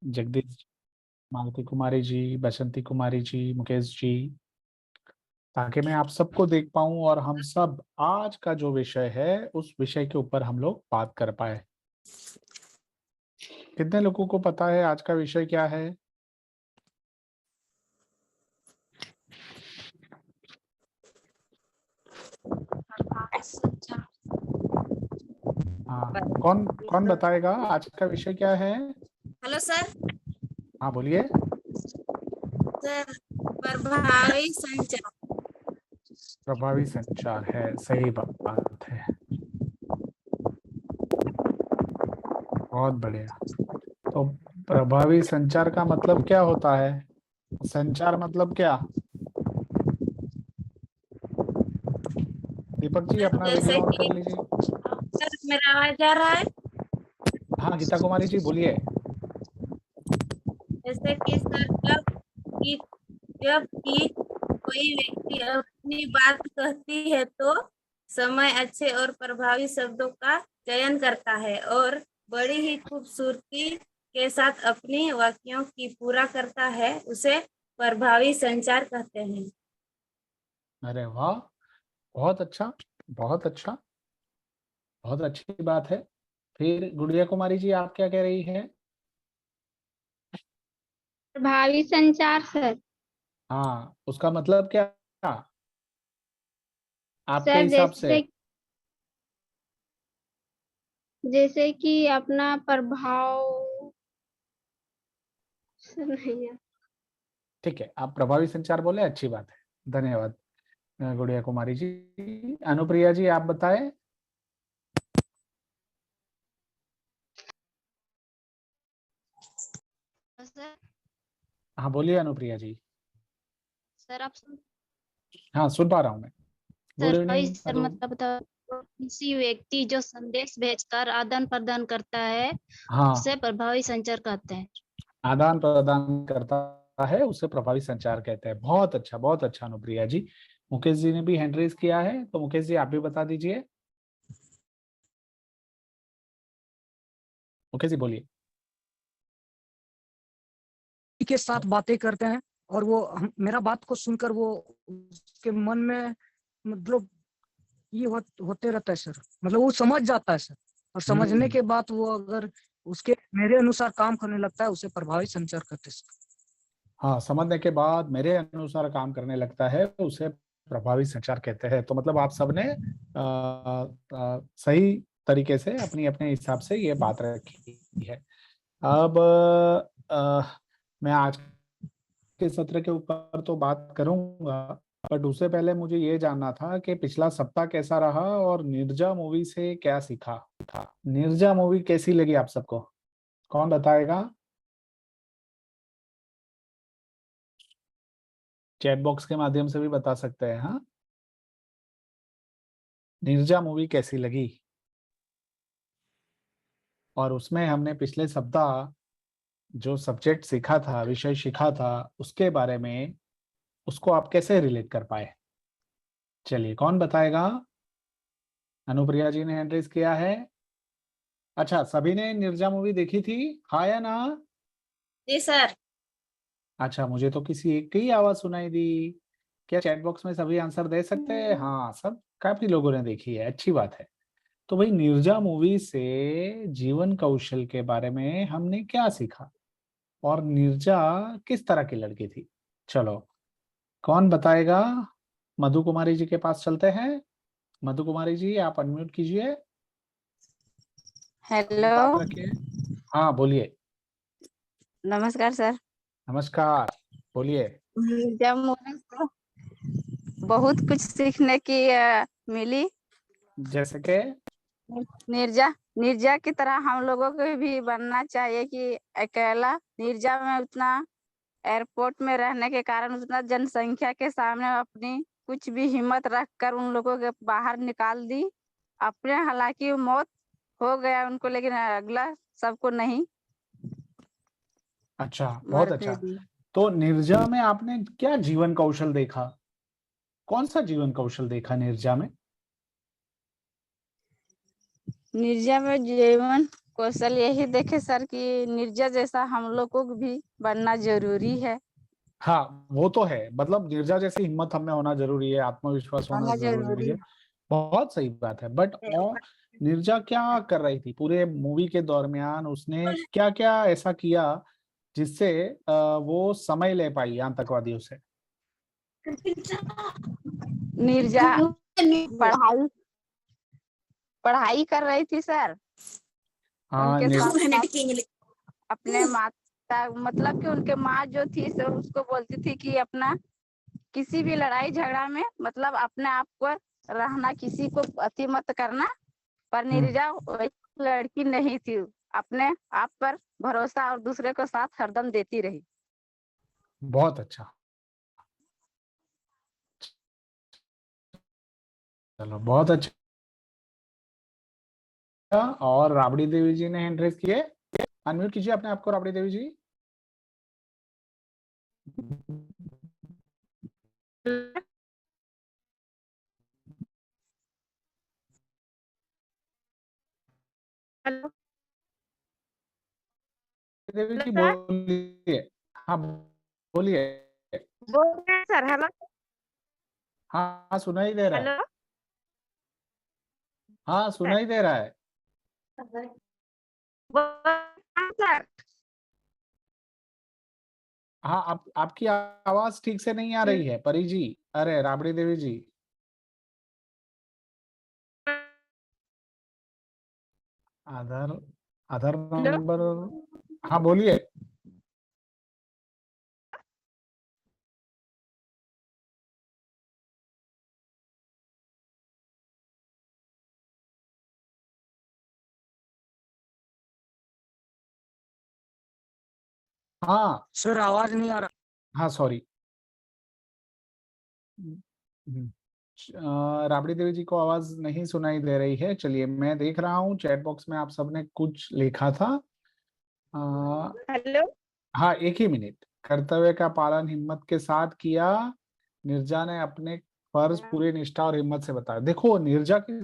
जगदीश, मालती कुमारी जी, बसंती कुमारी जी, मुकेश जी, ताकि मैं आप सबको देख पाऊं और हम सब आज का जो विषय है उस विषय के ऊपर हम लोग बात कर पाए। कितने लोगों को पता है आज का विषय क्या है? हाँ, कौन कौन बताएगा आज का विषय क्या है? Hello sir. हाँ बोलिए। सर, प्रभावी संचार। प्रभावी संचार है, सही बात है, बहुत बढ़िया। तो प्रभावी संचार का मतलब क्या होता है? संचार मतलब क्या? दीपक जी सर अपना जैसे वीडियो ऑन कर कि लीजिए। सर मेरा आवाज आ रहा है। हाँ गीता कुमारी जी बोलिए। जैसे कि सर कि जब कि कोई व्यक्ति अपनी बात कहती है तो समय अच्छे और प्रभावी शब्दों का चयन करता है और बड़ी ही खूबसूरती के साथ अपनी वाक्यों की पूरा करता है, उसे प्रभावी संचार कहते हैं। अरे वाह, बहुत अच्छा, बहुत अच्छा, बहुत अच्छी बात है। फिर गुड़िया कुमारी जी आप क्या कह रही हैं? प्रभावी संचार सर। हाँ, उसका मतलब क्या आपके सर हिसाब से? जैसे कि अपना प्रभाव सर नहीं है। ठीक है, आप प्रभावी संचार बोले, अच्छी बात है, धन्यवाद गुड़िया कुमारी जी। अनुप्रिया जी आप बताएं। सर हाँ बोलिए अनुप्रिया जी। सर आप सुन। हाँ सुन पा रहा हूँ मैं। गुड सर वही इवनिंग सर मधु। मतलब किसी व्यक्ति जो संदेश भेजकर आदान प्रदान करता है हाँ, उसे प्रभावी संचार कहते हैं। आदान प्रदान करता है उसे प्रभावी संचार कहते हैं। बहुत अच्छा, बहुत अच्छा अनुप्रिया जी। मुकेश जी ने भी हैंड रेज किया है, तो मुकेश जी आप भी बता दीजिए। मुकेश जी बोलिए। के साथ बातें करते हैं और वो मेरा बात को सुनकर वो उसके मन में मतलब ये होते रहता है सर, मतलब वो समझ जाता है सर, और समझने के बाद वो अगर उसके मेरे अनुसार काम करने लगता है उसे प्रभावी संचार करते हैं सर। हाँ, समझने के बाद मेरे अनुसार काम करने लगता है उसे प्रभावी संचार कहते हैं। तो मतलब आप सबने सही तरीके से अपनी अपने हिसाब से ये बात रखी है। अब मैं आज के सत्र के ऊपर तो बात करूंगा, बट उससे पहले मुझे ये जानना था कि पिछला सप्ताह कैसा रहा और निर्जा मूवी से क्या सीखा था। निर्जा मूवी कैसी लगी आप सबको? कौन बताएगा? चैट बॉक्स के माध्यम से भी बता सकते हैं। हाँ, निर्जा मूवी कैसी लगी? और उसमें हमने पिछले सप्ताह जो सब्जेक्ट सीखा था, विषय सीखा था, उसके बारे में उसको आप कैसे रिलेट कर पाए? चलिए कौन बताएगा? अनुप्रिया जी ने हैंड रेज किया है। अच्छा, सभी ने निर्जा मूवी देखी थी, हाँ या ना? जी सर। अच्छा, मुझे तो किसी एक की ही आवाज सुनाई दी। क्या चैट बॉक्स में सभी आंसर दे सकते हैं? हाँ, सब काफी लोगों ने देखी है, अच्छी बात है। तो भाई निर्जा मूवी से जीवन कौशल के बारे में हमने क्या सीखा और निर्जा किस तरह की लड़की थी? चलो कौन बताएगा? मधु कुमारी जी के पास चलते हैं। मधु कुमारी जी आप अनम्यूट कीजिए, अपनी हेलो, बात रखिए। हाँ बोलिए। नमस्कार सर। नमस्कार, बोलिए। जब मुझे तो बहुत कुछ सीखने की मिली। जैसे कि? निर्जा निर्जा की तरह हम लोगों को भी बनना चाहिए कि अकेला निर्जा में उतना एयरपोर्ट में रहने के कारण उतना जनसंख्या के सामने अपनी कुछ भी हिम्मत रखकर उन लोगों के बाहर निकाल दी अपने। हालांकि मौत हो गया उनको, लेकिन अगला सबको नहीं अच्छा, बहुत मरने अच्छा। दी। तो निर्जा में आपने क्या जीवन कौशल देखा? कौन सा जीवन कौशल देखा निर्जा में? निर्जा में जीवन कौशल यही देखे सर कि नीरजा जैसा हम लोग को भी बनना जरूरी है। हाँ वो तो है, मतलब नीरजा जैसी हिम्मत हमें होना जरूरी है, आत्मविश्वास होना होना जरूरी जरूरी है। बहुत सही बात है। बट है। निर्जा क्या कर रही थी पूरे मूवी के दरमियान? उसने क्या क्या ऐसा किया जिससे वो समय ले पाई आतंकवादियों से? नीरजा पढ़ाई पढ़ाई कर रही थी सर। हाँ उनके साथ साथ अपने माता, मतलब कि उनके माँ जो थी सर उसको बोलती थी कि अपना किसी भी लड़ाई झगड़ा में मतलब अपने आप को रहना, किसी को अति मत करना। पर नीरजा वैसी लड़की नहीं थी, अपने आप पर भरोसा और दूसरे को साथ हरदम देती रही। बहुत अच्छा, चलो बहुत अच्छा। और राबड़ी देवी जी ने हैंड रेज किए, अनम्यूट कीजिए अपने आप को राबड़ी देवी जी। हेलो देवी जी सर, बोलिए। हाँ बोलिए। बोल रहे हैं सर। हेलो हाँ हाँ, सुनाई दे रहा है। हेलो हाँ सर, सुनाई दे रहा है। बोल रहे हैं सर। हाँ आपकी आवाज ठीक से नहीं आ रही है परी जी, अरे राबड़ी देवी जी। Aadhaar Aadhaar hello number. हाँ बोलिए। हाँ सर आवाज नहीं आ रहा। हाँ सॉरी। राबड़ी देवी जी को आवाज नहीं सुनाई दे रही है। चलिए मैं देख रहा हूँ चैट बॉक्स में आप सबने कुछ लिखा था। आ, हेलो हाँ एक ही मिनट। कर्तव्य का पालन हिम्मत के साथ किया, निर्जा ने अपने फर्ज पूरी निष्ठा और हिम्मत से बताया। देखो निर्जा की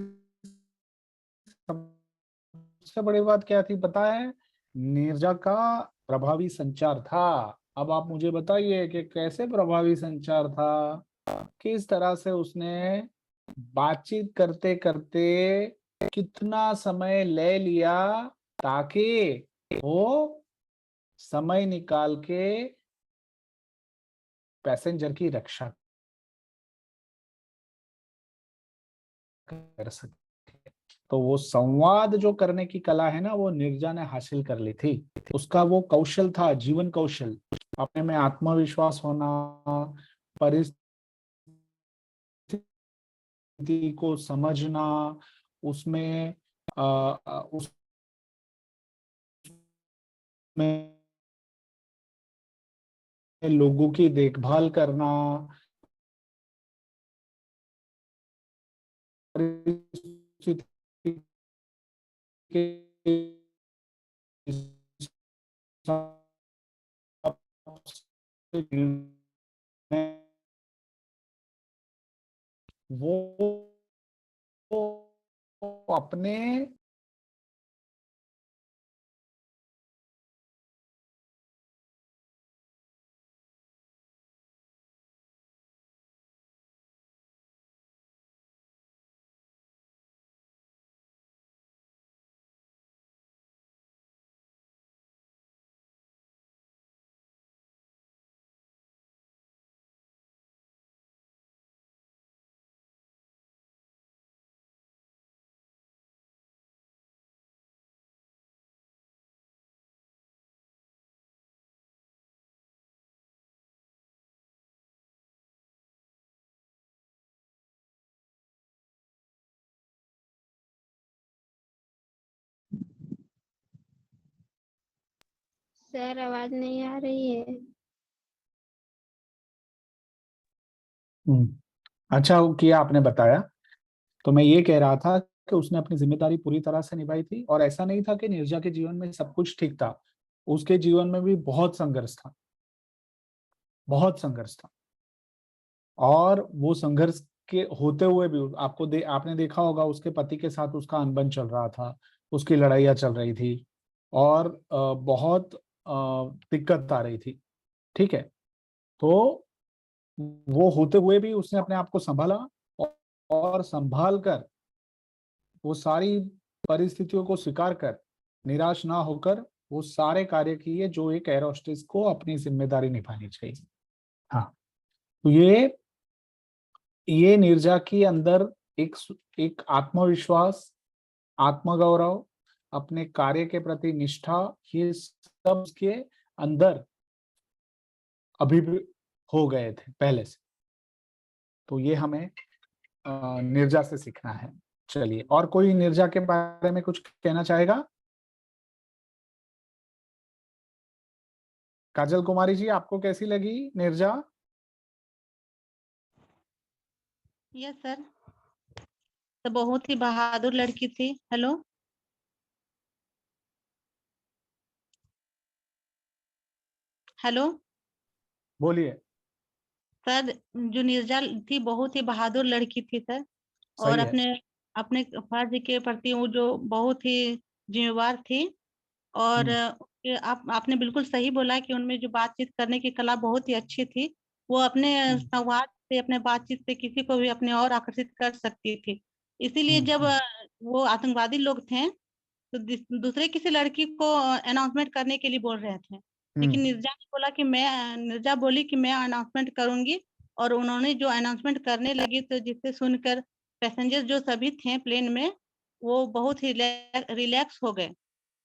सबसे बड़ी बात क्या थी पता है? निर्जा का प्रभावी संचार था। अब आप मुझे बताइए कि कैसे प्रभावी संचार था, किस तरह से उसने बातचीत करते करते कितना समय ले लिया ताकि वो समय निकाल के पैसेंजर की रक्षा कर सके। तो वो संवाद जो करने की कला है ना, वो निर्जा ने हासिल कर ली थी। उसका वो कौशल था, जीवन कौशल, अपने में आत्मविश्वास होना, परिस्थिति को समझना, उसमें उसमें लोगों की देखभाल करना, परिस्थिति के हिसाब से निर्णय वो अपने सर आवाज नहीं आ रही है। अच्छा किया आपने बताया। तो मैं ये कह रहा था कि उसने अपनी जिम्मेदारी पूरी तरह से निभाई थी, और ऐसा नहीं था कि निर्जा के जीवन में सब कुछ ठीक था। उसके जीवन में भी बहुत संघर्ष था, बहुत संघर्ष था। और वो संघर्ष के होते हुए भी आपने देखा होगा उसके पति के साथ उसका अनबन चल रहा था। उसकी लड़ाइयाँ चल रही थी और बहुत दिक्कत आ रही थी, ठीक है। तो वो होते हुए भी उसने अपने आप को संभाला और संभाल कर वो सारी परिस्थितियों को स्वीकार कर निराश ना होकर वो सारे कार्य किए जो एक एयर होस्टेस को अपनी जिम्मेदारी निभानी चाहिए। हाँ, तो ये नीरजा के अंदर एक आत्मविश्वास, आत्मगौरव, अपने कार्य के प्रति निष्ठा, ये सब के अंदर अभी भी हो गए थे पहले से। तो ये हमें नीरजा से सीखना है। चलिए, और कोई नीरजा के बारे में कुछ कहना चाहेगा? काजल कुमारी जी, आपको कैसी लगी नीरजा? यस सर, तो बहुत ही बहादुर लड़की थी। हेलो हेलो बोलिए। सर, जो नीरजा थी बहुत ही बहादुर लड़की थी सर, और सही है। अपने अपने फर्ज के प्रति वो जो बहुत ही जिम्मेवार थी। और आपने बिल्कुल सही बोला कि उनमें जो बातचीत करने की कला बहुत ही अच्छी थी। वो अपने संवाद से, अपने बातचीत से किसी को भी अपने और आकर्षित कर सकती थी। इसीलिए जब वो आतंकवादी लोग थे तो दूसरे किसी लड़की को अनाउंसमेंट करने के लिए बोल रहे थे, लेकिन नीरजा बोली कि मैं अनाउंसमेंट करूंगी। और उन्होंने जो अनाउंसमेंट करने लगी तो जिससे सुनकर पैसेंजर जो सभी थे प्लेन में वो बहुत ही रिलैक्स हो गए।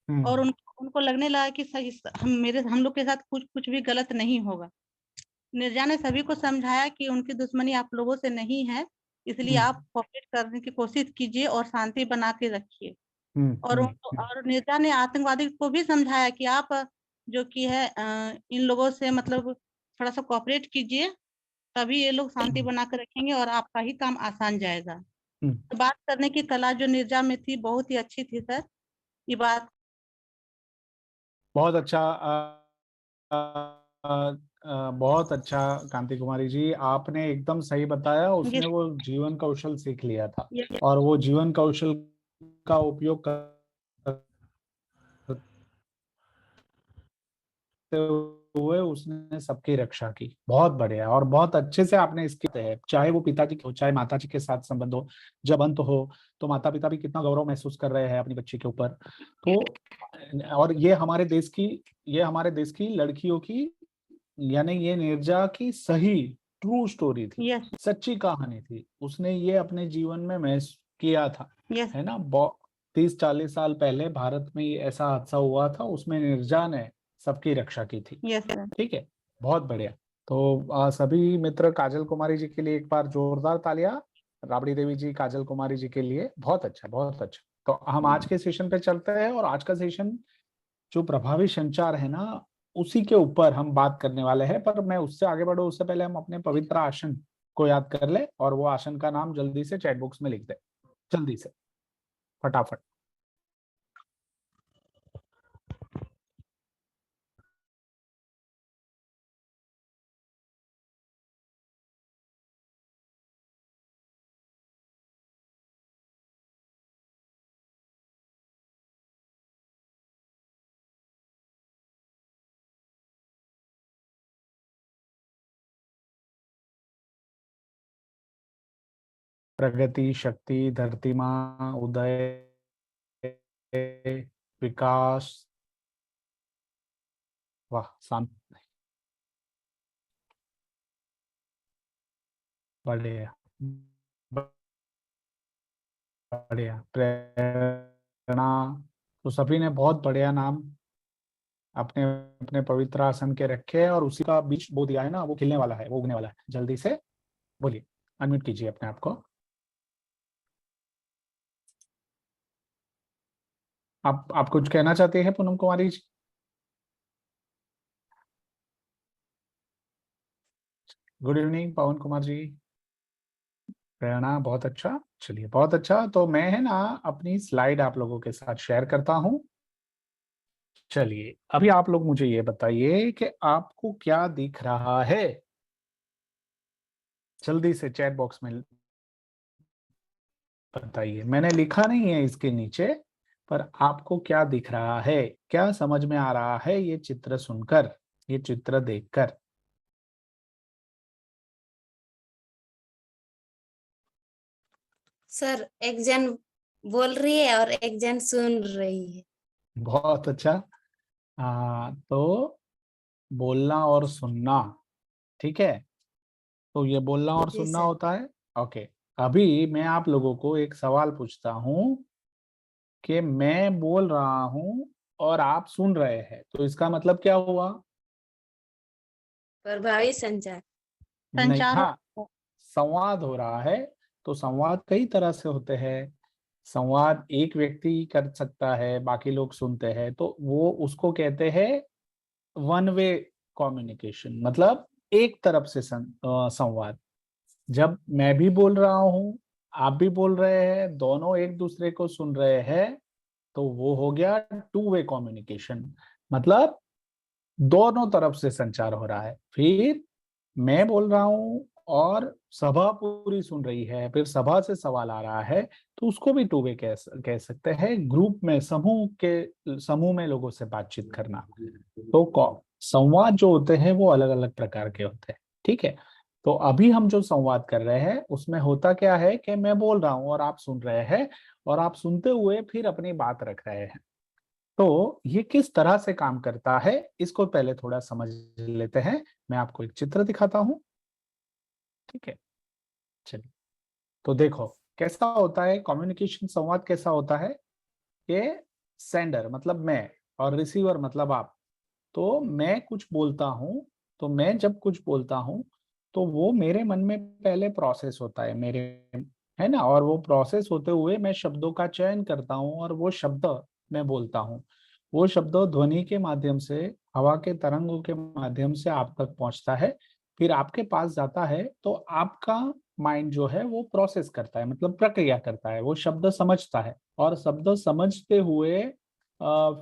और उनको लगने लगा कि सही हम लोग के साथ कुछ भी गलत नहीं होगा। नीरजा ने सभी को समझाया कि उनकी दुश्मनी आप लोगों से नहीं है, इसलिए आप कोऑपरेट करने की कोशिश कीजिए और शांति बना के रखिए। और नीरजा ने आतंकवादी को भी समझाया कि आप जो कि है इन लोगों से मतलब थोड़ा सा कोऑपरेट कीजिए, तभी ये लोग शांति बना कर रखेंगे और आपका ही काम आसान जाएगा। तो बात करने की कला जो नीरजा में थी बहुत ही अच्छी थी सर। ये बात बहुत अच्छा। बहुत अच्छा कांति कुमारी जी, आपने एकदम सही बताया। उसने वो जीवन कौशल सीख लिया था और वो जीवन कौशल का उपयोग करते हुए उसने सबकी रक्षा की। बहुत बढ़िया, और बहुत अच्छे से आपने इसके तहत, चाहे वो पिताजी हो चाहे माताजी के साथ संबंध हो, जब अंत हो तो माता पिता भी कितना गौरव महसूस कर रहे हैं अपनी बच्ची के ऊपर। तो और ये हमारे देश की लड़कियों की, यानी ये नीरजा की सही ट्रू स्टोरी थी, सच्ची कहानी थी। उसने ये अपने जीवन में महसूस किया था, है ना। 30-40 साल पहले भारत में ऐसा हादसा हुआ था, उसमें नीरजा ने सबकी रक्षा की थी। ठीक है, बहुत बढ़िया। तो सभी मित्र काजल कुमारी जी के लिए एक बार जोरदार तालियां। राबड़ी देवी जी, काजल कुमारी जी के लिए बहुत अच्छा, बहुत अच्छा। तो हम आज के सेशन पे चलते हैं, और आज का सेशन जो प्रभावी संचार है ना, उसी के ऊपर हम बात करने वाले हैं। पर मैं उससे आगे बढ़ूं उससे पहले हम अपने पवित्र आसन को याद कर ले, और वो आसन का नाम जल्दी से चैट बॉक्स में लिख दे, जल्दी से, फटाफट। प्रगति, शक्ति, धरती माँ, उदय, विकास। वाह, शांत, बढ़िया, बढ़िया। प्रेरणा। तो सभी ने बहुत बढ़िया नाम अपने अपने पवित्र आसन के रखे हैं, और उसी का बीज बो दिया है ना, वो खिलने वाला है, वो उगने वाला है। जल्दी से बोलिए, अनम्यूट कीजिए अपने आप को। आप कुछ कहना चाहते हैं पूनम कुमारी जी? गुड इवनिंग पवन कुमार जी। प्रेरणा, बहुत अच्छा। चलिए, बहुत अच्छा। तो मैं है ना अपनी स्लाइड आप लोगों के साथ शेयर करता हूं। चलिए, अभी आप लोग मुझे ये बताइए कि आपको क्या दिख रहा है। जल्दी से चैट बॉक्स में बताइए। मैंने लिखा नहीं है इसके नीचे, पर आपको क्या दिख रहा है, क्या समझ में आ रहा है ये चित्र सुनकर, ये चित्र देखकर? सर एक जन बोल रही है और एक जन सुन रही है। बहुत अच्छा। तो बोलना और सुनना, ठीक है, तो ये बोलना और जी सुनना सर। होता है। ओके, अभी मैं आप लोगों को एक सवाल पूछता हूँ कि मैं बोल रहा हूँ और आप सुन रहे हैं, तो इसका मतलब क्या हुआ? प्रभावी संचार। नहीं, संचार हाँ, हो। संवाद हो रहा है। तो संवाद कई तरह से होते हैं। संवाद एक व्यक्ति कर सकता है, बाकी लोग सुनते हैं, तो वो उसको कहते हैं वन वे कम्युनिकेशन, मतलब एक तरफ से संवाद। जब मैं भी बोल रहा हूँ, आप भी बोल रहे हैं, दोनों एक दूसरे को सुन रहे हैं, तो वो हो गया टू वे कम्युनिकेशन, मतलब दोनों तरफ से संचार हो रहा है। फिर मैं बोल रहा हूँ और सभा पूरी सुन रही है, फिर सभा से सवाल आ रहा है, तो उसको भी टू वे कह सकते हैं। ग्रुप में, समूह में लोगों से बातचीत करना। तो संवाद जो होते हैं वो अलग अलग प्रकार के होते हैं, ठीक है। तो अभी हम जो संवाद कर रहे हैं उसमें होता क्या है कि मैं बोल रहा हूँ और आप सुन रहे हैं, और आप सुनते हुए फिर अपनी बात रख रहे हैं। तो ये किस तरह से काम करता है, इसको पहले थोड़ा समझ लेते हैं। मैं आपको एक चित्र दिखाता हूँ, ठीक है। चलिए, तो देखो कैसा होता है कम्युनिकेशन, संवाद कैसा होता है कि सेंडर मतलब मैं और रिसीवर मतलब आप। तो मैं कुछ बोलता हूँ, तो मैं जब कुछ बोलता हूँ तो वो मेरे मन में पहले प्रोसेस होता है मेरे, है ना, और वो प्रोसेस होते हुए मैं शब्दों का चयन करता हूँ और वो शब्द मैं बोलता हूँ। वो शब्द ध्वनि के माध्यम से, हवा के तरंगों के माध्यम से आप तक पहुंचता है, फिर आपके पास जाता है, तो आपका माइंड जो है वो प्रोसेस करता है, मतलब प्रक्रिया करता है, वो शब्द समझता है, और शब्द समझते हुए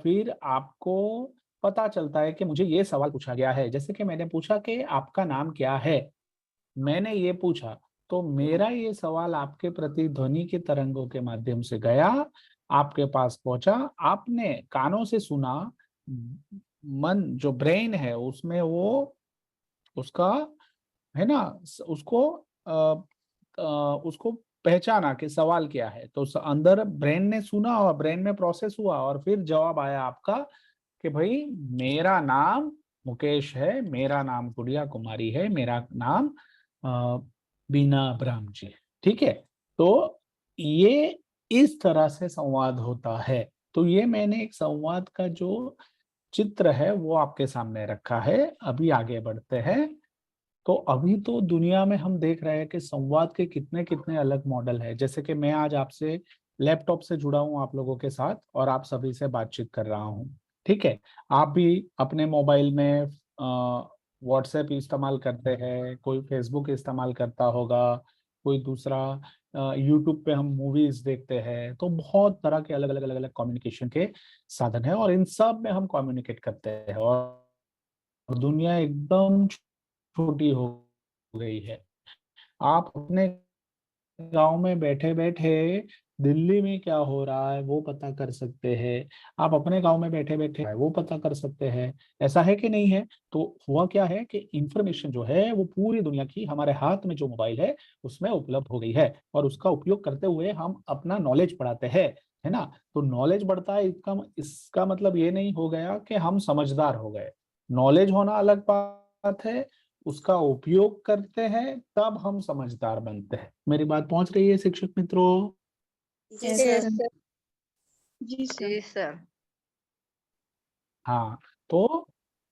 फिर आपको पता चलता है कि मुझे ये सवाल पूछा गया है। जैसे कि मैंने पूछा कि आपका नाम क्या है, मैंने ये पूछा, तो मेरा ये सवाल आपके प्रति ध्वनि के तरंगों के माध्यम से गया, आपके पास पहुंचा, आपने कानों से सुना, मन जो ब्रेन है उसमें वो उसका, है ना, उसको उसको पहचाना कि सवाल क्या है, तो अंदर ब्रेन ने सुना और ब्रेन में प्रोसेस हुआ, और फिर जवाब आया आपका कि भाई मेरा नाम मुकेश है, मेरा नाम गुड़िया कुमारी है, मेरा नाम अ, बीना अब्राहम जी है, ठीक है। तो ये इस तरह से संवाद होता है। तो ये मैंने एक संवाद का जो चित्र है वो आपके सामने रखा है। अभी आगे बढ़ते हैं। तो अभी तो दुनिया में हम देख रहे हैं कि संवाद के कितने कितने अलग मॉडल है। जैसे कि मैं आज आपसे लैपटॉप से जुड़ा हूं आप लोगों के साथ, और आप सभी से बातचीत कर रहा हूं, ठीक है। आप भी अपने मोबाइल में व्हाट्सएप इस्तेमाल करते हैं, कोई फेसबुक इस्तेमाल करता होगा, कोई दूसरा यूट्यूब पे हम मूवीज देखते हैं। तो बहुत तरह के अलग अलग अलग अलग कम्युनिकेशन के साधन है, और इन सब में हम कम्युनिकेट करते हैं, और दुनिया एकदम छोटी हो गई है। आप अपने गांव में बैठे बैठे दिल्ली में क्या हो रहा है वो पता कर सकते हैं, आप अपने गांव में बैठे बैठे वो पता कर सकते हैं। ऐसा है कि नहीं है? तो हुआ क्या है कि इंफॉर्मेशन जो है वो पूरी दुनिया की हमारे हाथ में जो मोबाइल है उसमें उपलब्ध हो गई है, और उसका उपयोग करते हुए हम अपना नॉलेज बढ़ाते हैं, है ना। तो नॉलेज बढ़ता है, इसका इसका मतलब ये नहीं हो गया कि हम समझदार हो गए। नॉलेज होना अलग बात है, उसका उपयोग करते हैं तब हम समझदार बनते हैं। मेरी बात पहुंच रही है शिक्षक मित्रों? जी सर। जी जी सर। हाँ, तो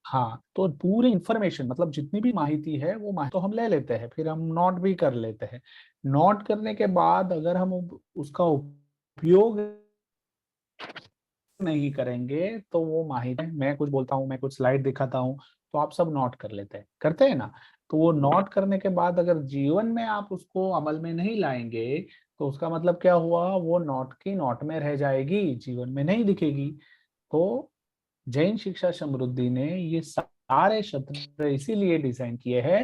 हाँ, तो पूरी इंफॉर्मेशन मतलब जितनी भी माहिती है वो माहिती तो हम ले लेते हैं, फिर हम नोट भी कर लेते हैं। नोट करने के बाद अगर हम उसका उपयोग नहीं करेंगे तो वो माहिती, मैं कुछ बोलता हूँ, मैं कुछ स्लाइड दिखाता हूँ, तो आप सब नोट कर लेते हैं, करते हैं ना। तो वो नोट करने के बाद अगर जीवन में आप उसको अमल में नहीं लाएंगे, तो उसका मतलब क्या हुआ, वो नोट की नोट में रह जाएगी, जीवन में नहीं दिखेगी। तो जैन शिक्षा समृद्धि ने ये सारे सत्र इसीलिए डिजाइन किए हैं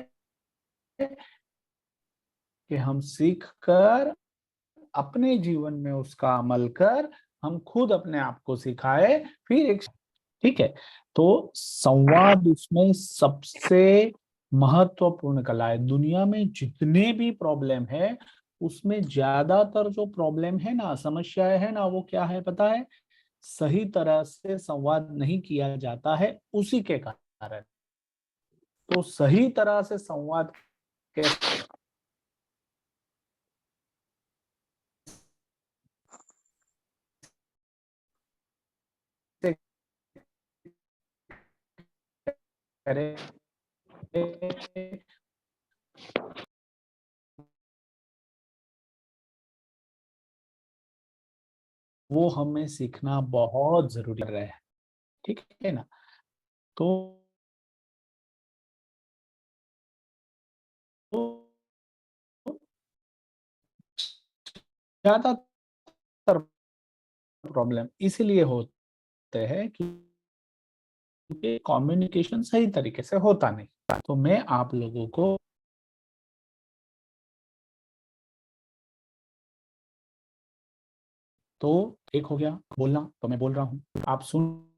कि हम सीख कर अपने जीवन में उसका अमल कर हम खुद अपने आप को सिखाए, फिर एक, ठीक है। तो संवाद इसमें सबसे महत्वपूर्ण कला है। दुनिया में जितने भी प्रॉब्लम है उसमें ज्यादातर जो प्रॉब्लम है ना, समस्याएं है ना, वो क्या है पता है? सही तरह से संवाद नहीं किया जाता है, उसी के कारण। तो सही तरह से संवाद कैसे करें, वो हमें सीखना बहुत जरूरी है, ठीक है ना। तो ज्यादातर प्रॉब्लम इसीलिए होते हैं क्योंकि कम्युनिकेशन सही तरीके से होता नहीं। तो मैं आप लोगों को तो एक हो गया बोलना, तो मैं बोल रहा हूँ, आप सुन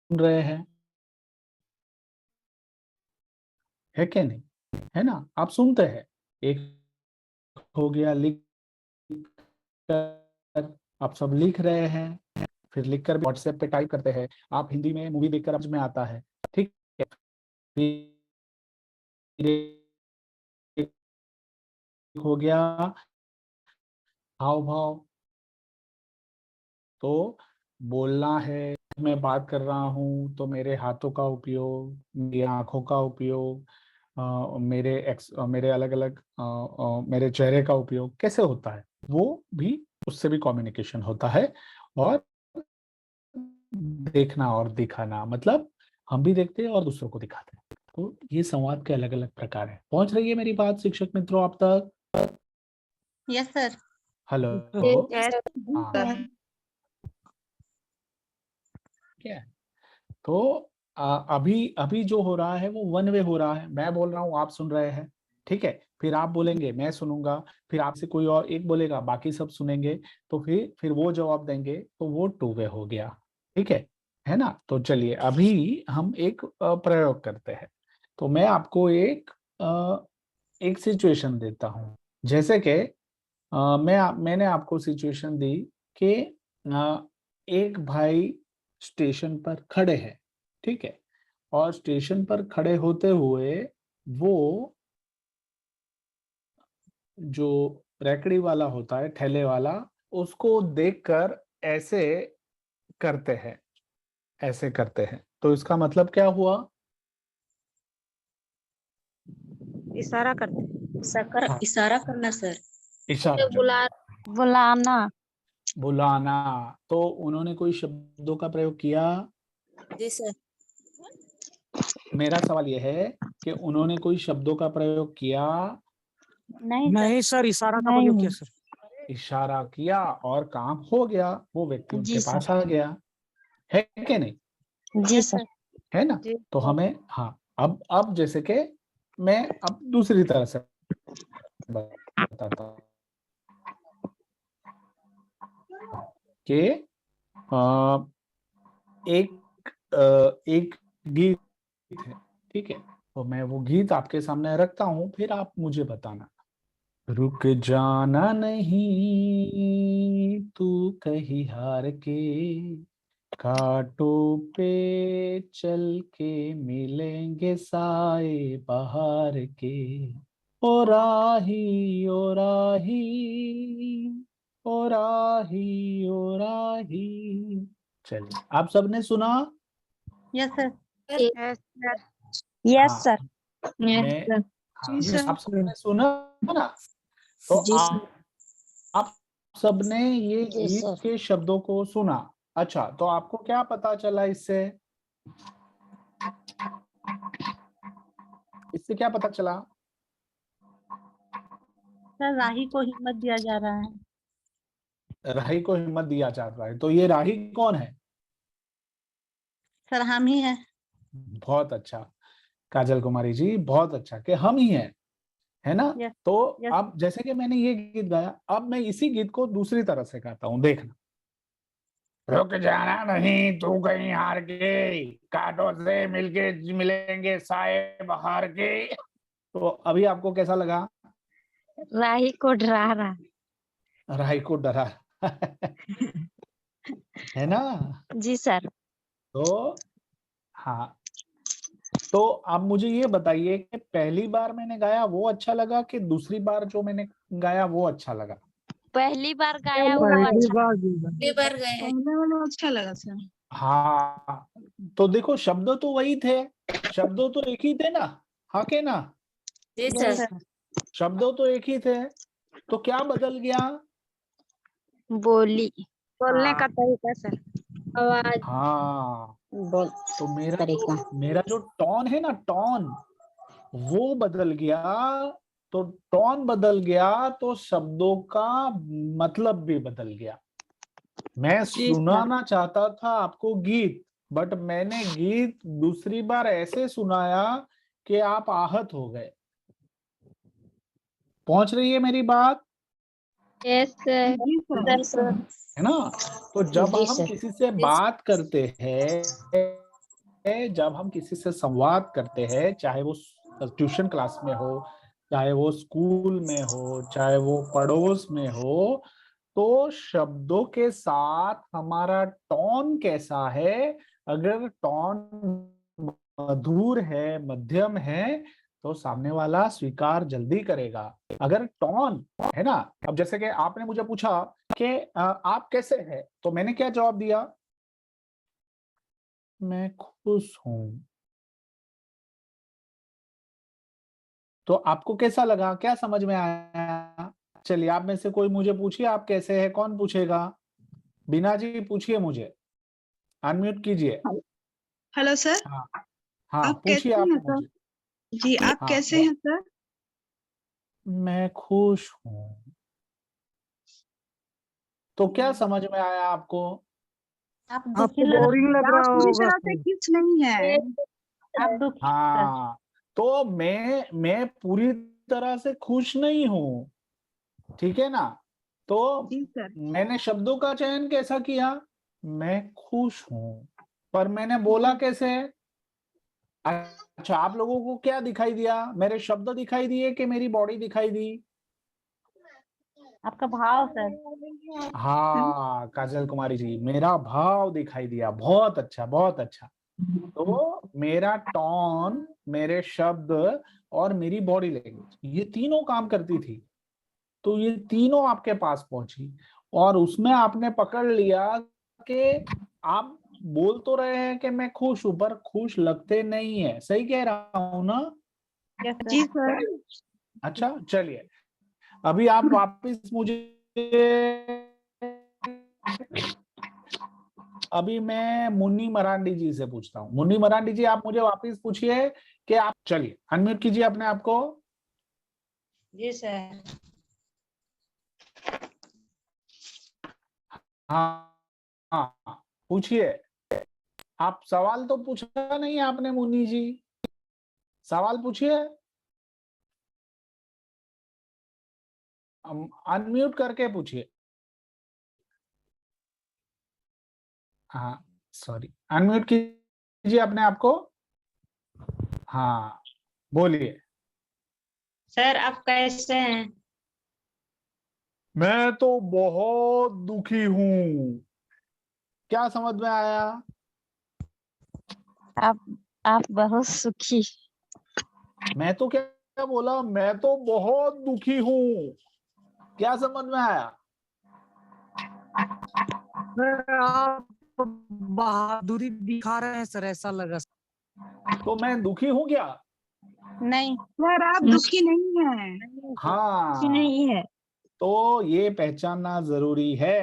रहे हैं, है क्या नहीं? है ना, आप सुनते हैं। एक हो गया लिख कर, आप सब लिख रहे हैं, फिर लिखकर भी व्हाट्सएप पे टाइप करते हैं। आप हिंदी में मूवी देखकर समझ में आता है, ठीक है। फिर एक हो गया हाव भाव, तो बोलना है, मैं बात कर रहा हूँ तो मेरे हाथों का उपयोग, मेरी आंखों का उपयोग, मेरे अलग अलग मेरे चेहरे का उपयोग कैसे होता है, वो भी, उससे भी कम्युनिकेशन होता है। और देखना और दिखाना, मतलब हम भी देखते हैं और दूसरों को दिखाते हैं। तो ये संवाद के अलग अलग प्रकार है। पहुंच रही है मेरी बात शिक्षक मित्रों आप तक? Yes sir. हेलो। Yes, हाँ, क्या है? तो अभी अभी जो हो रहा है वो वन वे हो रहा है। मैं बोल रहा हूँ, आप सुन रहे हैं, ठीक है। फिर आप बोलेंगे, मैं सुनूंगा, फिर आपसे कोई और एक बोलेगा, बाकी सब सुनेंगे, तो फिर वो जवाब देंगे, तो वो टू वे हो गया, ठीक है ना। तो चलिए अभी हम एक प्रयोग करते हैं। तो मैं आपको एक सिचुएशन देता हूँ। जैसे कि मैंने आपको सिचुएशन दी कि एक भाई स्टेशन पर खड़े हैं, ठीक है। और स्टेशन पर खड़े होते हुए वो जो रेकड़ी वाला होता है, ठेले वाला, उसको देखकर ऐसे करते हैं, ऐसे करते हैं। तो इसका मतलब क्या हुआ? इशारा करते। हाँ, इशारा करना सर। इशारा बुला बुलाना। बुलाना। तो उन्होंने कोई शब्दों का प्रयोग किया? जी सर। मेरा सवाल यह है कि उन्होंने कोई शब्दों का प्रयोग किया? नहीं सर, इशारा का प्रयोग किया सर। इशारा किया और काम हो गया, वो व्यक्ति उनके जी पास आ गया, है कि नहीं? जी सर। है ना। जी तो हमें, हाँ, अब जैसे कि मैं अब दूसरी तरह से बताता हूँ कि एक गीत है, ठीक है। तो मैं वो गीत आपके सामने रखता हूँ, फिर आप मुझे बताना। रुक जाना नहीं तू कहीं हार के, कांटों पे चल के मिलेंगे साए बाहर के, ओ राही ओ राही, ओ राही ओ राही। चलिए, आप सबने सुना? Yes sir. yes, sir. Yes हाँ, सर। मैं, हाँ, आप सबने सुना ना? तो जी सर। आप सबने ये जी गीत सर। के शब्दों को सुना। अच्छा, तो आपको क्या पता चला इससे? इससे क्या पता चला? सर राही को हिम्मत दिया जा रहा है। राही को हिम्मत दिया जा रहा है। तो ये राही कौन है? सर हम ही हैं। बहुत अच्छा काजल कुमारी जी, बहुत अच्छा, कि हम ही हैं, है ना। यस। तो यस। अब जैसे कि मैंने ये गीत गाया, अब मैं इसी गीत को दूसरी तरह से गाता हूँ, देखना। रुक जाना नहीं, तू कहीं हार के, कांटों से मिलके मिलेंगे साए बहार के। तो अभी आपको कैसा लगा? राही को डरा रहा। राही को डरा है ना? जी सर। तो हाँ, तो अब मुझे ये बताइए कि पहली बार मैंने गाया वो अच्छा लगा कि दूसरी बार जो मैंने गाया वो अच्छा लगा? पहली बार गाया वो पहली अच्छा। बार भी गाया। पहली बार गए। पहले वाला अच्छा लगा सर। हाँ, तो देखो शब्द तो वही थे, शब्द तो एक ही थे ना, हाँ के ना? जी जी सर। सर। शब्द तो एक ही थे, तो क्या बदल गया? बोली, बोलने हाँ। का तरीका सर। आवाज। हाँ, बोल तो तरीका। मेरा जो टोन है ना, टोन, वो बदल गया। तो टोन बदल गया तो शब्दों का मतलब भी बदल गया। मैं जी सर। सुनाना चाहता था आपको गीत, बट मैंने गीत दूसरी बार ऐसे सुनाया कि आप आहत हो गए। पहुंच रही है मेरी बात? Yes sir. जी सर। जी सर। है ना? तो जब जी हम सर। किसी से बात करते हैं, जब हम किसी से संवाद करते हैं, चाहे वो ट्यूशन क्लास में हो, चाहे वो स्कूल में हो, चाहे वो पड़ोस में हो, तो शब्दों के साथ हमारा टोन कैसा है? अगर टोन मधुर है, मध्यम है, तो सामने वाला स्वीकार जल्दी करेगा। अगर टोन है ना, अब जैसे कि आपने मुझे पूछा कि आप कैसे हैं, तो मैंने क्या जवाब दिया? मैं खुश हूं। तो आपको कैसा लगा? क्या समझ में आया? चलिए, आप में से कोई मुझे पूछिए आप कैसे हैं। कौन पूछेगा? बीना जी पूछिए मुझे, अनम्यूट कीजिए। Hello sir. हाँ हाँ, आप पूछिए कैसे आप हैं सर? मुझे। जी आप हाँ, कैसे हैं सर? मैं खुश हूँ। तो क्या समझ में आया आपको? आप आपको दुखी लग बोरिंग लग आप रहा पूरी होगा तरह से सर। खुश नहीं है। आप दुखी हैं सर। हाँ, तो मैं पूरी तरह से खुश नहीं हूँ, ठीक है ना? तो जी सर। मैंने शब्दों का चयन कैसा किया? मैं खुश हूँ, पर मैंने बोला कैसे? अच्छा, आप लोगों को क्या दिखाई दिया? मेरे शब्द दिखाई दिए कि मेरी बॉडी दिखाई दी? आपका भाव सर। हाँ काजल कुमारी जी, मेरा भाव दिखाई दिया। बहुत अच्छा, बहुत अच्छा। तो मेरा टोन, मेरे शब्द और मेरी बॉडी लैंग्वेज, ये तीनों काम करती थी। तो ये तीनों आपके पास पहुंची, और उसमें आपने पकड़ लिया कि आप बोल तो रहे हैं कि मैं खुश हूं, पर खुश लगते नहीं है। सही कह रहा हूं ना? जी सर। अच्छा, चलिए, अभी आप वापस मुझे, अभी मैं मुन्नी मरांडी जी से पूछता हूँ। मुन्नी मरांडी जी, आप मुझे वापस पूछिए कि आप, चलिए अनम्यूट कीजिए अपने आप को। जी सर। हाँ हाँ, पूछिए। आप सवाल तो पूछा नहीं आपने मुन्नी जी, सवाल पूछिए। अनम्यूट करके पूछिए। हाँ, सॉरी, अनम्यूट कीजिए अपने आप को। हाँ, बोलिए। सर आप कैसे हैं? मैं तो बहुत दुखी हूँ। क्या समझ में आया? आप बहुत सुखी। मैं तो क्या बोला? मैं तो बहुत दुखी हूँ। क्या समझ में आया? सर आप बहादुरी दिखा रहे हैं सर, ऐसा लगा। तो मैं दुखी हूँ क्या? नहीं सर आप दुखी नहीं हैं। हाँ, नहीं है। तो ये पहचानना जरूरी है।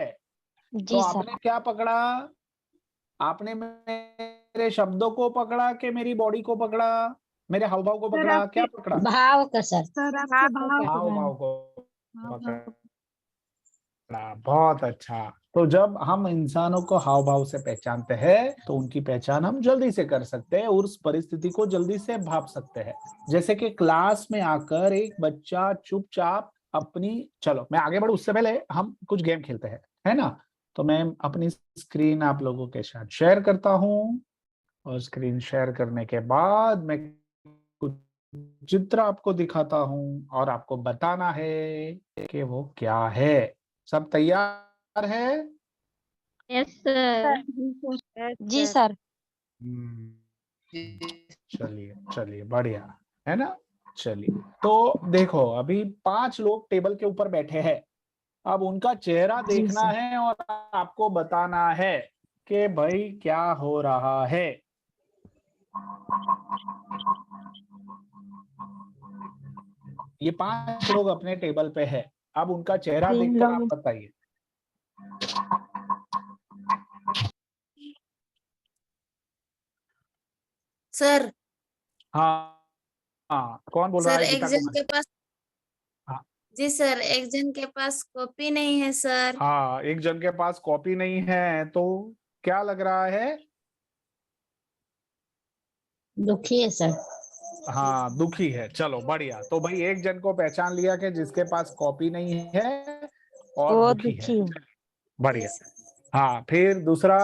तो जी सर। आपने क्या पकड़ा? आपने मेरे शब्दों को पकड़ा कि मेरी बॉडी को पकड़ा, मेरे हाव भाव को सर पकड़ा? क्या आपके पकड़ा? भाव का सर। सर आपके भाव हाव को। भाव को हाँ, हाँ। पकड़ा। बहुत अच्छा। तो जब हम इंसानों को हाव भाव से पहचानते हैं, तो उनकी पहचान हम जल्दी से कर सकते हैं और उस परिस्थिति को जल्दी से भाप सकते हैं। जैसे कि क्लास में आकर एक बच्चा चुपचाप अपनी, चलो मैं आगे बढ़ूं उससे पहले हम कुछ गेम खेलते हैं, है ना? तो मैं अपनी स्क्रीन आप लोगों के साथ शेयर करता हूँ, और स्क्रीन शेयर करने के बाद मैं कुछ चित्र आपको दिखाता हूँ और आपको बताना है कि वो क्या है। सब तैयार है? Yes sir. जी सर। हम्म, चलिए चलिए, बढ़िया है ना। चलिए, तो देखो अभी 5 लोग टेबल के ऊपर बैठे हैं। अब उनका चेहरा जी देखना सर। है और आपको बताना है कि भाई क्या हो रहा है। ये 5 लोग अपने टेबल पे है। अब उनका चेहरा देखकर आप बताइए। सर हाँ हाँ, कौन बोल रहा सर है? एक गीता जन कुमार। के पास हाँ जी सर, एक जन के पास कॉपी नहीं है सर। हाँ, एक जन के पास कॉपी नहीं है, तो क्या लग रहा है? दुखी है सर। हाँ, दुखी है। चलो बढ़िया, तो भाई एक जन को पहचान लिया कि जिसके पास कॉपी नहीं है और वो दुखी है। दुखी है। जी बढ़िया। सर। हाँ, फिर दूसरा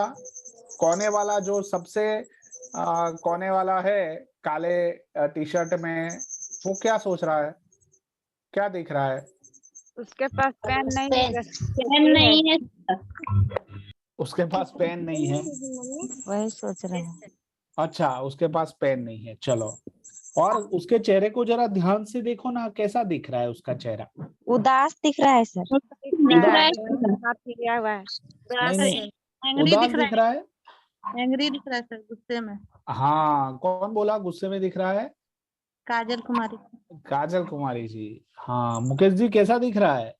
कोने वाला, जो सबसे कोने वाला है काले टी शर्ट में, वो क्या सोच रहा है? क्या देख रहा है? उसके पास पेन नहीं पेन है, पेन है। नहीं है सर। उसके पास पेन नहीं है। वही सोच रहे हैं। अच्छा, उसके पास पेन नहीं है। चलो, और उसके चेहरे को जरा ध्यान से देखो ना, कैसा दिख रहा है उसका चेहरा? उदास दिख रहा है सर। दिख दिख रहा रहा है, है मेरे सर। साथ लिया हुआ है। नहीं उदास नहीं, है। एंग्री उदास दिख रहा दिख रहा है। है, एंग्री दिख रहा है सर, गुस्से में। हाँ, कौन बोला गुस्से में दिख रहा है? काजल कुमारी। काजल कुमारी जी। हाँ, मुकेश जी कैसा दिख रहा है?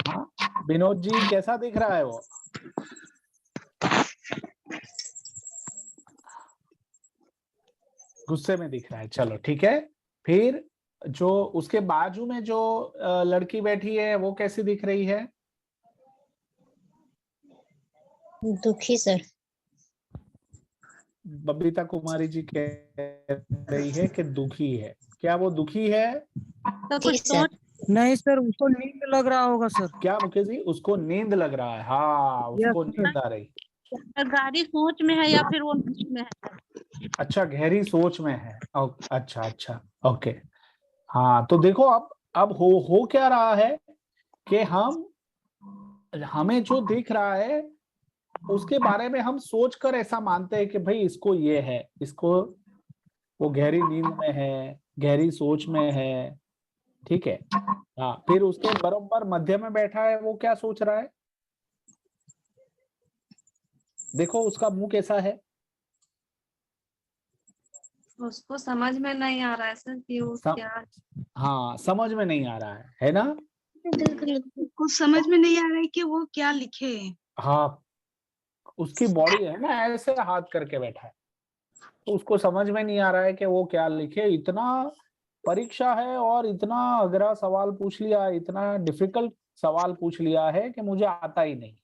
हाँ, विनोद जी कैसा दिख रहा है वो? गुस्से में दिख रहा है। चलो ठीक है। फिर जो उसके बाजू में जो लड़की बैठी है, वो कैसी दिख रही है? दुखी सर। बबीता कुमारी जी कह रही है कि दुखी है। क्या वो दुखी है? तो जी कुछ सर। सोच। नहीं सर, उसको नींद लग रहा होगा सर। क्या मुकेश जी, उसको नींद लग रहा है? हाँ, यस उसको सर। नींद आ रही। गाड़ी सोच में है या फिर वो नींद में है? अच्छा, गहरी सोच में है। अच्छा अच्छा, ओके। हाँ, तो देखो अब हो क्या रहा है कि हमें जो दिख रहा है उसके बारे में हम सोचकर ऐसा मानते हैं कि भाई इसको ये है, इसको वो गहरी नींद में है, गहरी सोच में है। ठीक है। हाँ, फिर उसके बरोबर मध्य में बैठा है, वो क्या सोच रहा है? देखो उसका मुंह कैसा है। उसको समझ में नहीं आ रहा है सर कि वो सम, क्या। हाँ, समझ में नहीं आ रहा है ना? कुछ समझ में नहीं आ रहा है कि वो क्या लिखे। हाँ, उसकी बॉडी है ना, ऐसे हाथ करके बैठा है, तो उसको समझ में नहीं आ रहा है कि वो क्या लिखे। इतना परीक्षा है और इतना अगरा सवाल पूछ लिया, इतना डिफिकल्ट सवाल पूछ लिया है कि मुझे आता ही नहीं।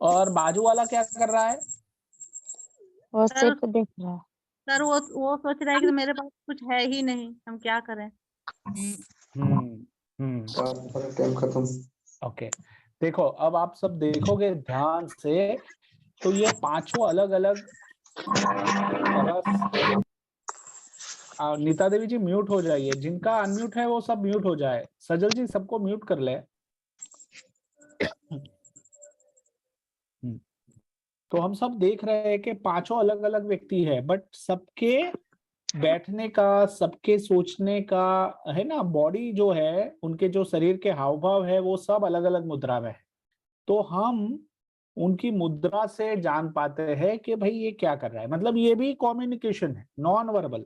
और बाजू वाला क्या कर रहा है? वो सर सिर्फ देख रहा है। सर वो सोच रहा है कि मेरे पास कुछ है ही नहीं, हम क्या करें। हम्म टाइम खत्म। ओके। देखो, अब आप सब देखोगे ध्यान से, तो ये पांचों अलग अलग तरह। नीता देवी जी म्यूट हो जाइए, जिनका अनम्यूट है वो सब म्यूट हो जाए। सजल जी सबको म्यूट कर ले। तो हम सब देख रहे हैं कि पांचों अलग अलग व्यक्ति है, बट सबके बैठने का, सबके सोचने का, है ना, बॉडी जो है, उनके जो शरीर के हाव भाव है, वो सब अलग अलग मुद्रा में है। तो हम उनकी मुद्रा से जान पाते हैं कि भाई ये क्या कर रहा है। मतलब ये भी कम्युनिकेशन है, नॉन वर्बल।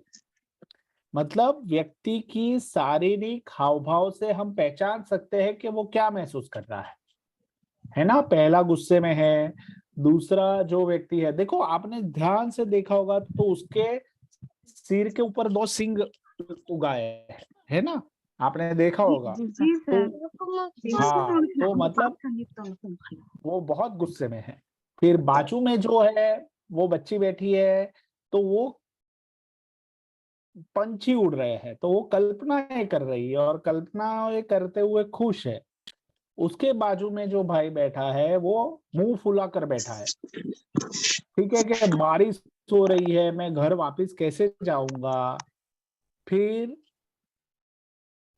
मतलब व्यक्ति की शारीरिक हाव भाव से हम पहचान सकते हैं कि वो क्या महसूस कर रहा है ना। पहला गुस्से में है, दूसरा जो व्यक्ति है, देखो आपने ध्यान से देखा होगा तो उसके सिर के ऊपर 2 सींग उगाए है ना, आपने देखा होगा। जी तो सर। हाँ, तो मतलब वो बहुत गुस्से में है। फिर बाजू में जो है वो बच्ची बैठी है, तो वो पंछी उड़ रहे हैं, तो वो कल्पनाएं कर रही है और कल्पना करते हुए खुश है। उसके बाजू में जो भाई बैठा है वो मुंह फुला कर बैठा है, ठीक है, कि बारिश हो रही है, मैं घर वापस कैसे जाऊंगा। फिर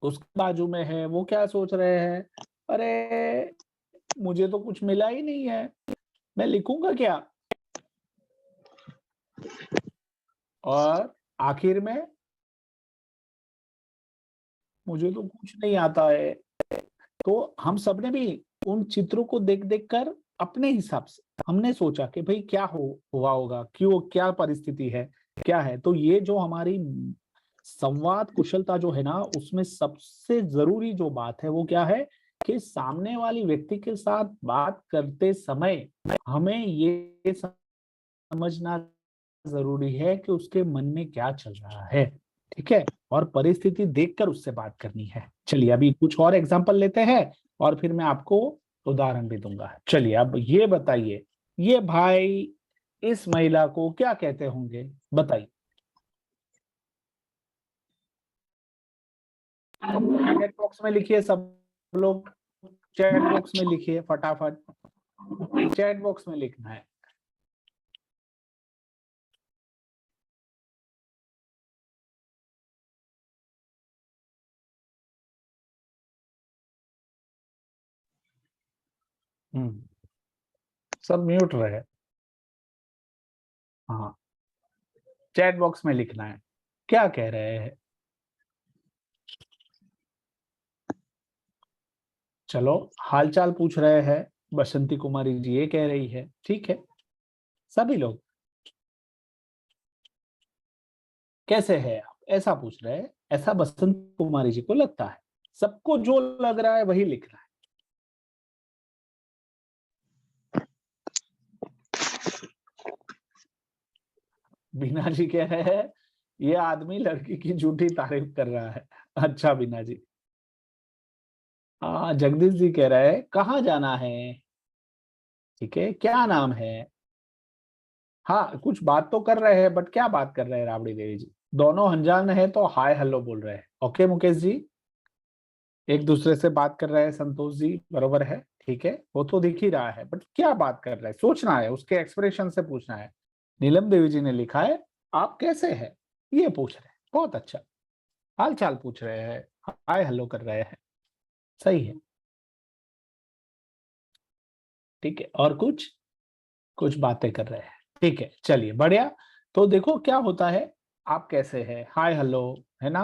उसके बाजू में है, वो क्या सोच रहे हैं, अरे मुझे तो कुछ मिला ही नहीं है, मैं लिखूंगा क्या। और आखिर में मुझे तो कुछ नहीं आता है। तो हम सबने भी उन चित्रों को देख देख कर अपने हिसाब से हमने सोचा कि भाई क्या हुआ होगा, क्यों, क्या परिस्थिति है, क्या है। तो ये जो हमारी संवाद कुशलता जो है ना, उसमें सबसे जरूरी जो बात है वो क्या है कि सामने वाली व्यक्ति के साथ बात करते समय हमें ये समझना जरूरी है कि उसके मन में क्या चल रहा है, ठीक है, और परिस्थिति देखकर उससे बात करनी है। चलिए अभी कुछ और एग्जांपल लेते हैं और फिर मैं आपको उदाहरण भी दूंगा। चलिए अब ये बताइए, ये भाई इस महिला को क्या कहते होंगे, बताइए। चैट बॉक्स में लिखिए सब लोग, चैट बॉक्स में लिखिए फटाफट, चैट बॉक्स में लिखना है। सब म्यूट रहे। हाँ, चैट बॉक्स में लिखना है, क्या कह रहे हैं। चलो हालचाल पूछ रहे हैं, बसंती कुमारी जी ये कह रही है, ठीक है। सभी लोग कैसे है आप, ऐसा पूछ रहे हैं, ऐसा बसंत कुमारी जी को लगता है। सबको जो लग रहा है वही लिखना है। बीना जी कह रहे हैं ये आदमी लड़की की झूठी तारीफ कर रहा है। अच्छा बीना जी। जगदीश जी कह रहे हैं कहाँ जाना है, ठीक है, क्या नाम है। हाँ कुछ बात तो कर रहे हैं, बट क्या बात कर रहे हैं राबड़ी देवी जी, दोनों अनजान है तो हाय हेलो बोल रहे हैं। ओके मुकेश जी, एक दूसरे से बात कर रहे हैं, संतोष जी बरोबर है, ठीक है, वो तो दिख ही रहा है, बट क्या बात कर रहे हैं सोचना है, उसके एक्सप्रेशन से पूछना है। नीलम देवी जी ने लिखा है आप कैसे हैं, ये पूछ रहे हैं, बहुत अच्छा, हाल चाल पूछ रहे हैं, हाय हेलो कर रहे हैं, सही है, ठीक है। और कुछ कुछ बातें कर रहे हैं, ठीक है, चलिए बढ़िया। तो देखो क्या होता है, आप कैसे हैं, हाय हेलो, है ना,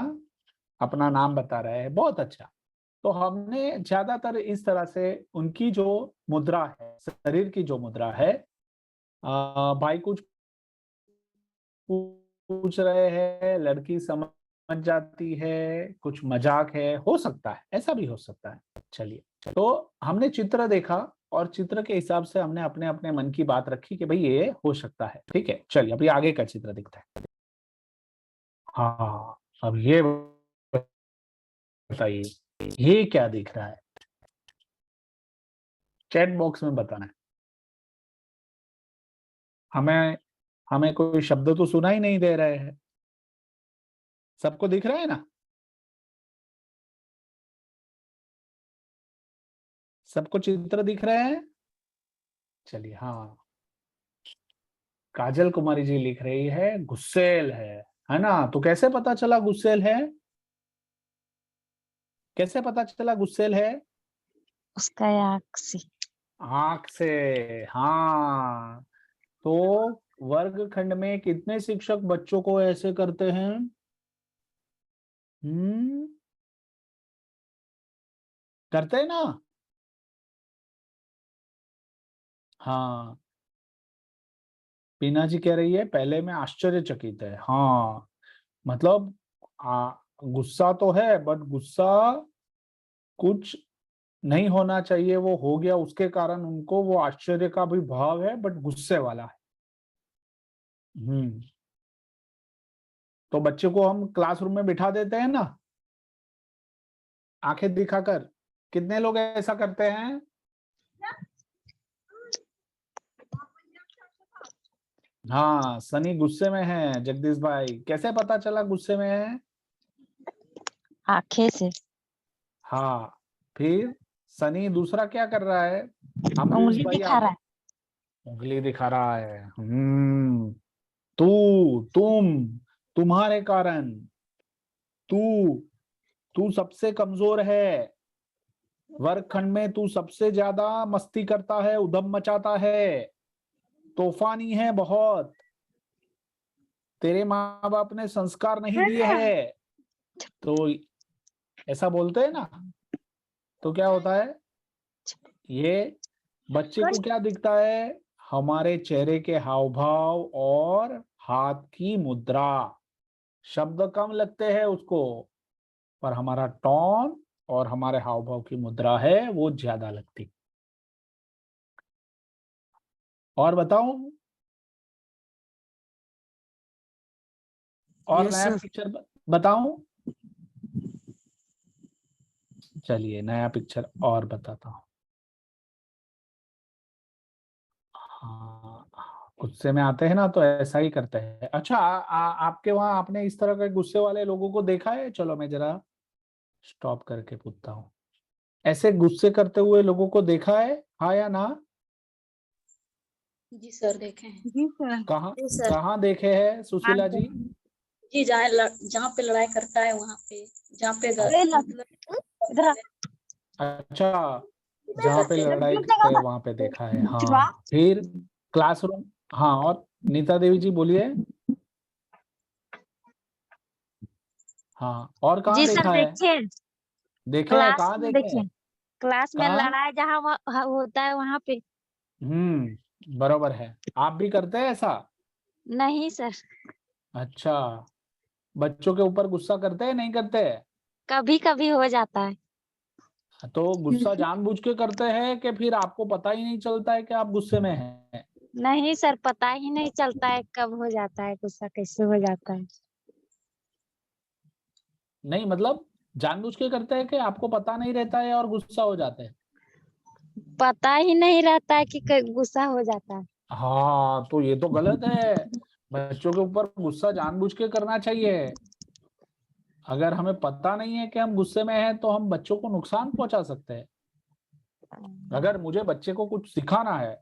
अपना नाम बता रहे हैं, बहुत अच्छा। तो हमने ज्यादातर इस तरह से उनकी जो मुद्रा है, शरीर की जो मुद्रा है, भाई कुछ पूछ रहे हैं, लड़की समझ जाती है, कुछ मजाक है, हो सकता है, ऐसा भी हो सकता है। चलिए, तो हमने चित्र देखा और चित्र के हिसाब से हमने अपने अपने मन की बात रखी कि भाई ये हो सकता है, ठीक है। चलिए अभी आगे का चित्र दिखता है। हाँ अब ये बताइए, ये क्या दिख रहा है, चैट बॉक्स में बताना है। हमें हमें कोई शब्द तो सुना ही नहीं दे रहे हैं, सबको दिख रहा है ना, सबको चित्र दिख रहे हैं। चलिए हाँ, काजल कुमारी जी लिख रही है गुस्सेल है ना। तो कैसे पता चला गुस्सेल है, कैसे पता चला गुस्सेल है, उसका आँख से। आंख से। हाँ, तो वर्गखंड में कितने शिक्षक बच्चों को ऐसे करते हैं, हम्म, करते हैं ना। हाँ, बीना जी कह रही है पहले में आश्चर्यचकित है। हाँ मतलब गुस्सा तो है, बट गुस्सा कुछ नहीं होना चाहिए, वो हो गया, उसके कारण उनको वो आश्चर्य का भी भाव है, बट गुस्से वाला है। तो बच्चे को हम क्लासरूम में बिठा देते हैं ना, आंखें दिखाकर, कितने लोग ऐसा करते हैं, हाँ, सनी गुस्से में है। जगदीश भाई, कैसे पता चला गुस्से में है? आंखें से। हाँ, फिर सनी दूसरा क्या कर रहा है? अमरीश उंगली भाई दिखा आप रहा है। उंगली दिखा रहा है। तू, तुम्हारे कारण, तू तू सबसे कमजोर है। वर्गखंड में तू सबसे ज्यादा मस्ती करता है, उधम मचाता है, तूफानी है बहुत। तेरे माँ बाप ने संस्कार नहीं दिए हैं। तो ऐसा बोलते हैं ना, तो क्या होता है? ये बच्चे को क्या दिखता है? हमारे चेहरे के हाव भाव और हाथ की मुद्रा। शब्द कम लगते हैं उसको, पर हमारा टोन और हमारे हाव भाव की मुद्रा है वो ज्यादा लगती। और बताओ, और यस नया सर। पिक्चर बताऊं? चलिए नया पिक्चर और बताता हूँ। हाँ, गुस्से में आते हैं ना तो ऐसा ही करते हैं। अच्छा, आपके वहां आपने इस तरह के गुस्से वाले लोगों को देखा है? चलो मैं जरा स्टॉप करके पूछता हूँ, ऐसे गुस्से करते हुए लोगों को देखा है, हाँ या ना? जी सर देखे हैं। जी सर। कहाँ जी सर। कहाँ देखे हैं सुशीला जी? जी जहाँ पे लड़ाई करता है वहाँ पे, जहाँ पे इधर आ। अच्छा, जहाँ पे लड़ाई गिर करते हैं जाएगा वहां पे देखा है, उठवा। हाँ। फिर क्लासरूम, हाँ, और नीता देवी जी बोलिए। हाँ, और कहाँ जी सर देखा है? देखिए, देखे हैं, क्लास कहाँ में देखे देखिए, हैं? क्लास में कहाँ? लड़ाई जहाँ होता है वहां पे। बरोबर है। आप भी करते हैं ऐसा? नहीं सर, अच्छा, बच्चों के ऊपर गुस्सा करते हैं, नहीं करते? कभी कभी हो जाता है। तो गुस्सा जानबूझ के करते हैं कि फिर आपको पता ही नहीं चलता है कि आप गुस्से में हैं? नहीं सर, पता ही नहीं चलता है कब हो जाता है गुस्सा, कैसे हो जाता है। नहीं मतलब, जानबूझ के करते हैं कि आपको पता नहीं रहता है और गुस्सा हो जाते हैं? पता ही नहीं रहता है कि गुस्सा हो जाता है। हाँ, तो ये तो गलत है। बच्चों के ऊपर गुस्सा जानबूझ के करना चाहिए। अगर हमें पता नहीं है कि हम गुस्से में हैं तो हम बच्चों को नुकसान पहुंचा सकते हैं। अगर मुझे बच्चे को कुछ सिखाना है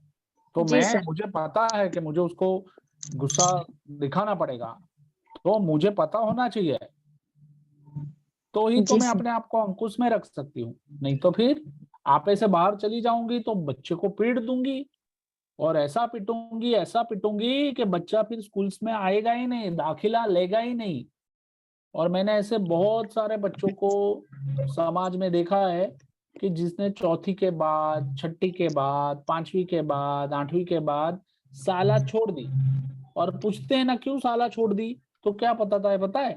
तो जी सर। मुझे पता है कि मुझे उसको गुस्सा दिखाना पड़ेगा, तो मुझे पता होना चाहिए, तो ही तो जी मैं सर। अपने आप को अंकुश में रख सकती हूँ। नहीं तो फिर आपे से बाहर चली जाऊंगी तो बच्चे को पीट दूंगी, और ऐसा पिटूंगी कि बच्चा फिर स्कूल्स में आएगा ही नहीं, दाखिला लेगा ही नहीं। और मैंने ऐसे बहुत सारे बच्चों को समाज में देखा है कि जिसने चौथी के बाद, छठी के बाद, पांचवी के बाद, आठवीं के बाद साला छोड़ दी। और पूछते हैं ना क्यों साला छोड़ दी, तो क्या पता है?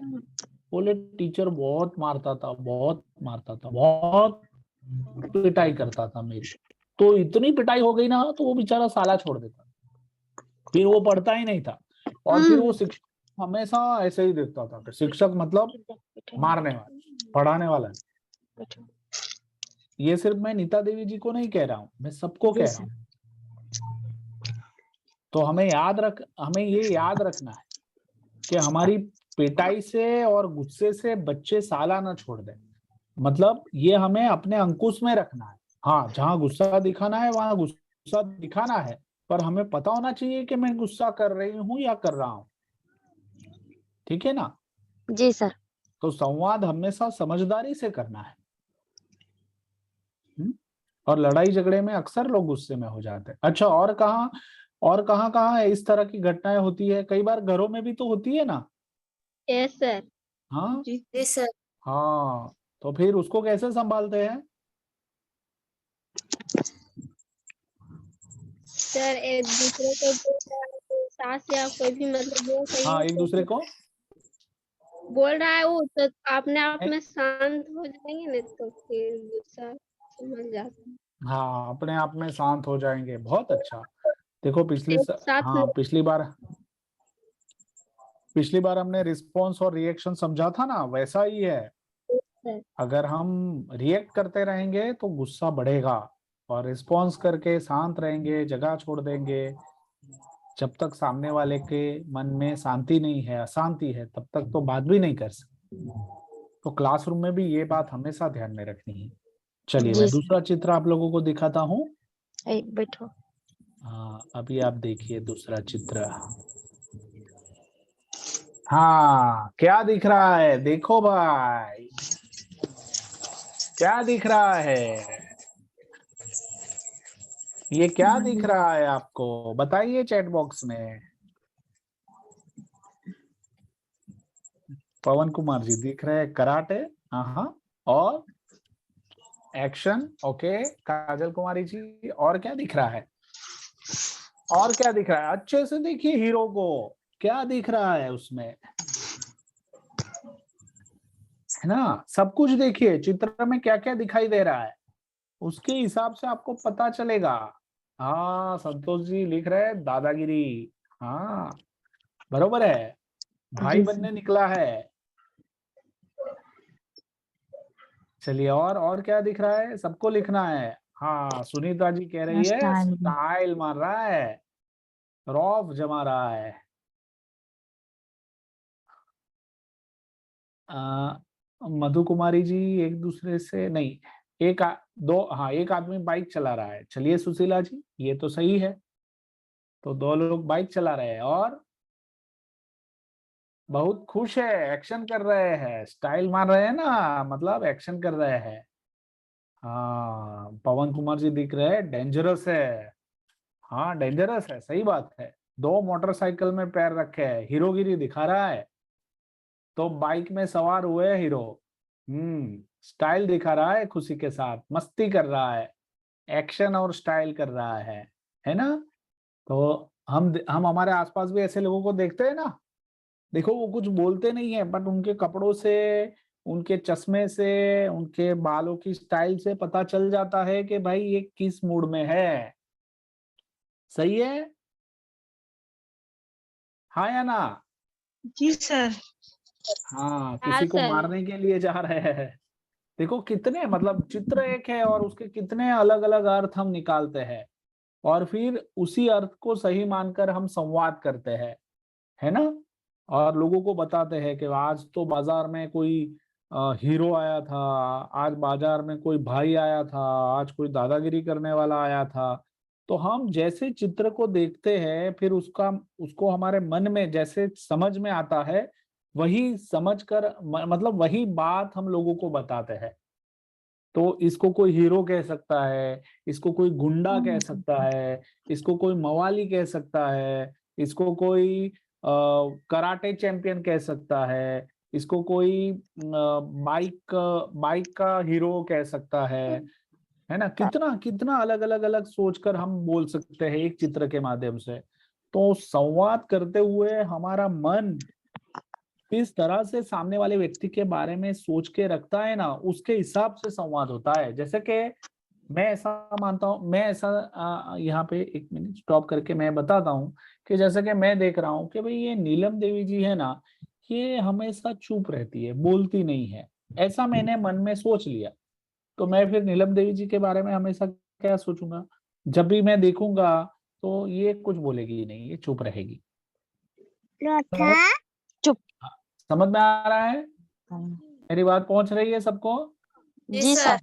बोले टीचर बहुत मारता था, बहुत मारता था, बहुत पिटाई करता था मेरी। तो इतनी पिटाई हो गई ना तो वो बेचारा साला छोड़ देता, फिर वो पढ़ता ही नहीं था। और फिर वो शिक्षक हमेशा ऐसे ही देखता था कि शिक्षक मतलब मारने वाला, पढ़ाने वाला नहीं। ये सिर्फ मैं नीता देवी जी को नहीं कह रहा हूँ, मैं सबको कह रहा हूँ। तो हमें ये याद रखना है कि हमारी पिटाई से और गुस्से से बच्चे साला ना छोड़ दें। मतलब ये हमें अपने अंकुश में रखना है। हाँ, जहाँ गुस्सा दिखाना है वहां गुस्सा दिखाना है, पर हमें पता होना चाहिए कि मैं गुस्सा कर रही हूँ या कर रहा हूँ। ठीक है ना? जी सर। तो संवाद हमेशा समझदारी से करना है। और लड़ाई झगड़े में अक्सर लोग गुस्से में हो जाते हैं। अच्छा, और कहाँ कहाँ है इस तरह की घटनाएं होती है? कई बार घरों में भी तो होती है ना? Yes sir. हाँ, जी सर। हाँ, तो फिर उसको कैसे संभालते हैं? सर एक दूसरे को बोल रहा है तो सास या कोई भी मतलब वो सही हाँ, है एक तो दूसरे को बोल रहा है वो तो अपने आप में शांत हो जाएंगे ना तो फिर गुस्सा समझ जाता है। हाँ, अपने आप में शांत हो जाएंगे। बहुत अच्छा। देखो एक साथ में। हाँ, पिछली बार हमने रिस्पॉन्स और रिएक्शन समझा था ना, वैसा ही है। सर। अगर हम रिएक्ट करते रहेंगे तो गुस्सा बढ़ेगा, और रिस्पॉन्स करके शांत रहेंगे, जगह छोड़ देंगे, जब तक सामने वाले के मन में शांति नहीं है, अशांति है, तब तक तो बात भी नहीं कर सकते। तो क्लासरूम में भी ये बात हमेशा ध्यान में रखनी है। चलिए जी मैं सर। दूसरा चित्र आप लोगों को दिखाता हूँ। बैठो। हाँ, अभी आप देखिए दूसरा चित्र। हाँ, क्या दिख रहा है? देखो भाई, क्या दिख रहा है? ये क्या दिख रहा है आपको? बताइए चैट बॉक्स में। पवन कुमार जी दिख रहे हैं कराटे, हाँ, और एक्शन, ओके। काजल कुमारी जी, और क्या दिख रहा है? और क्या दिख रहा है? अच्छे से देखिए हीरो को, क्या दिख रहा है उसमें, है ना? सब कुछ देखिए चित्र में क्या क्या दिखाई दे रहा है, उसके हिसाब से आपको पता चलेगा। हाँ, संतोष जी लिख रहे हैं दादागिरी। हाँ, बरोबर है, भाई जी बनने निकला है। चलिए, और क्या दिख रहा है? सबको लिखना है। हाँ, सुनीता जी कह रही है स्टाइल। स्टाइल मार रहा है, रौब जमा रहा है। मधु कुमारी जी एक दूसरे से नहीं, दो, हाँ, एक आदमी बाइक चला रहा है। चलिए सुशीला जी, ये तो सही है, तो दो लोग बाइक चला रहे हैं और बहुत खुश है, एक्शन कर रहे हैं, स्टाइल मार रहे हैं ना, मतलब एक्शन कर रहे हैं। हाँ, पवन कुमार जी दिख रहे हैं डेंजरस है। हाँ, डेंजरस है, सही बात है। दो मोटरसाइकिल में पैर रखे है, हीरोगिरी दिखा रहा है। तो बाइक में सवार हुए हीरो, स्टाइल दिखा रहा है, खुशी के साथ मस्ती कर रहा है, एक्शन और स्टाइल कर रहा है ना? तो हम हमारे आसपास भी ऐसे लोगों को देखते हैं ना। देखो, वो कुछ बोलते नहीं है, बट उनके कपड़ों से, उनके चश्मे से, उनके बालों की स्टाइल से पता चल जाता है कि भाई ये किस मूड में है। सही है, हाँ या ना? जी सर। हाँ, हाँ किसी को सर। मारने के लिए जा रहे हैं। देखो कितने, मतलब चित्र एक है और उसके कितने अलग अलग अर्थ हम निकालते हैं, और फिर उसी अर्थ को सही मानकर हम संवाद करते हैं, है ना? और लोगों को बताते हैं कि आज तो बाजार में कोई हीरो आया था, आज बाजार में कोई भाई आया था, आज कोई दादागिरी करने वाला आया था। तो हम जैसे चित्र को देखते हैं, फिर उसको हमारे मन में जैसे समझ में आता है, वही समझकर मतलब वही बात हम लोगों को बताते हैं। तो इसको कोई हीरो कह सकता है, इसको कोई गुंडा कह सकता है, इसको कोई मवाली कह सकता है, इसको कोई कराटे चैंपियन कह सकता है, इसको कोई बाइक बाइक का हीरो कह सकता है ना? कितना कितना अलग अलग अलग सोचकर हम बोल सकते हैं एक चित्र के माध्यम से। तो संवाद करते हुए हमारा मन किस तरह से सामने वाले व्यक्ति के बारे में सोच के रखता है ना, उसके हिसाब से संवाद होता है। जैसे कि मैं ऐसा मानता हूँ, मैं ऐसा यहाँ पे एक मिनट स्टॉप करके मैं बताता हूँ कि जैसे कि मैं देख रहा हूँ कि भाई ये नीलम देवी जी है ना, ये हमेशा चुप रहती है, बोलती नहीं है। ऐसा मैंने मन में सोच लिया, तो मैं फिर नीलम देवी जी के बारे में हमेशा क्या सोचूंगा, जब भी मैं देखूंगा तो ये कुछ बोलेगी ही नहीं, ये चुप रहेगी। चुप। समझ में आ रहा है? मेरी बात पहुंच रही है सबको? जी जी सर। सर।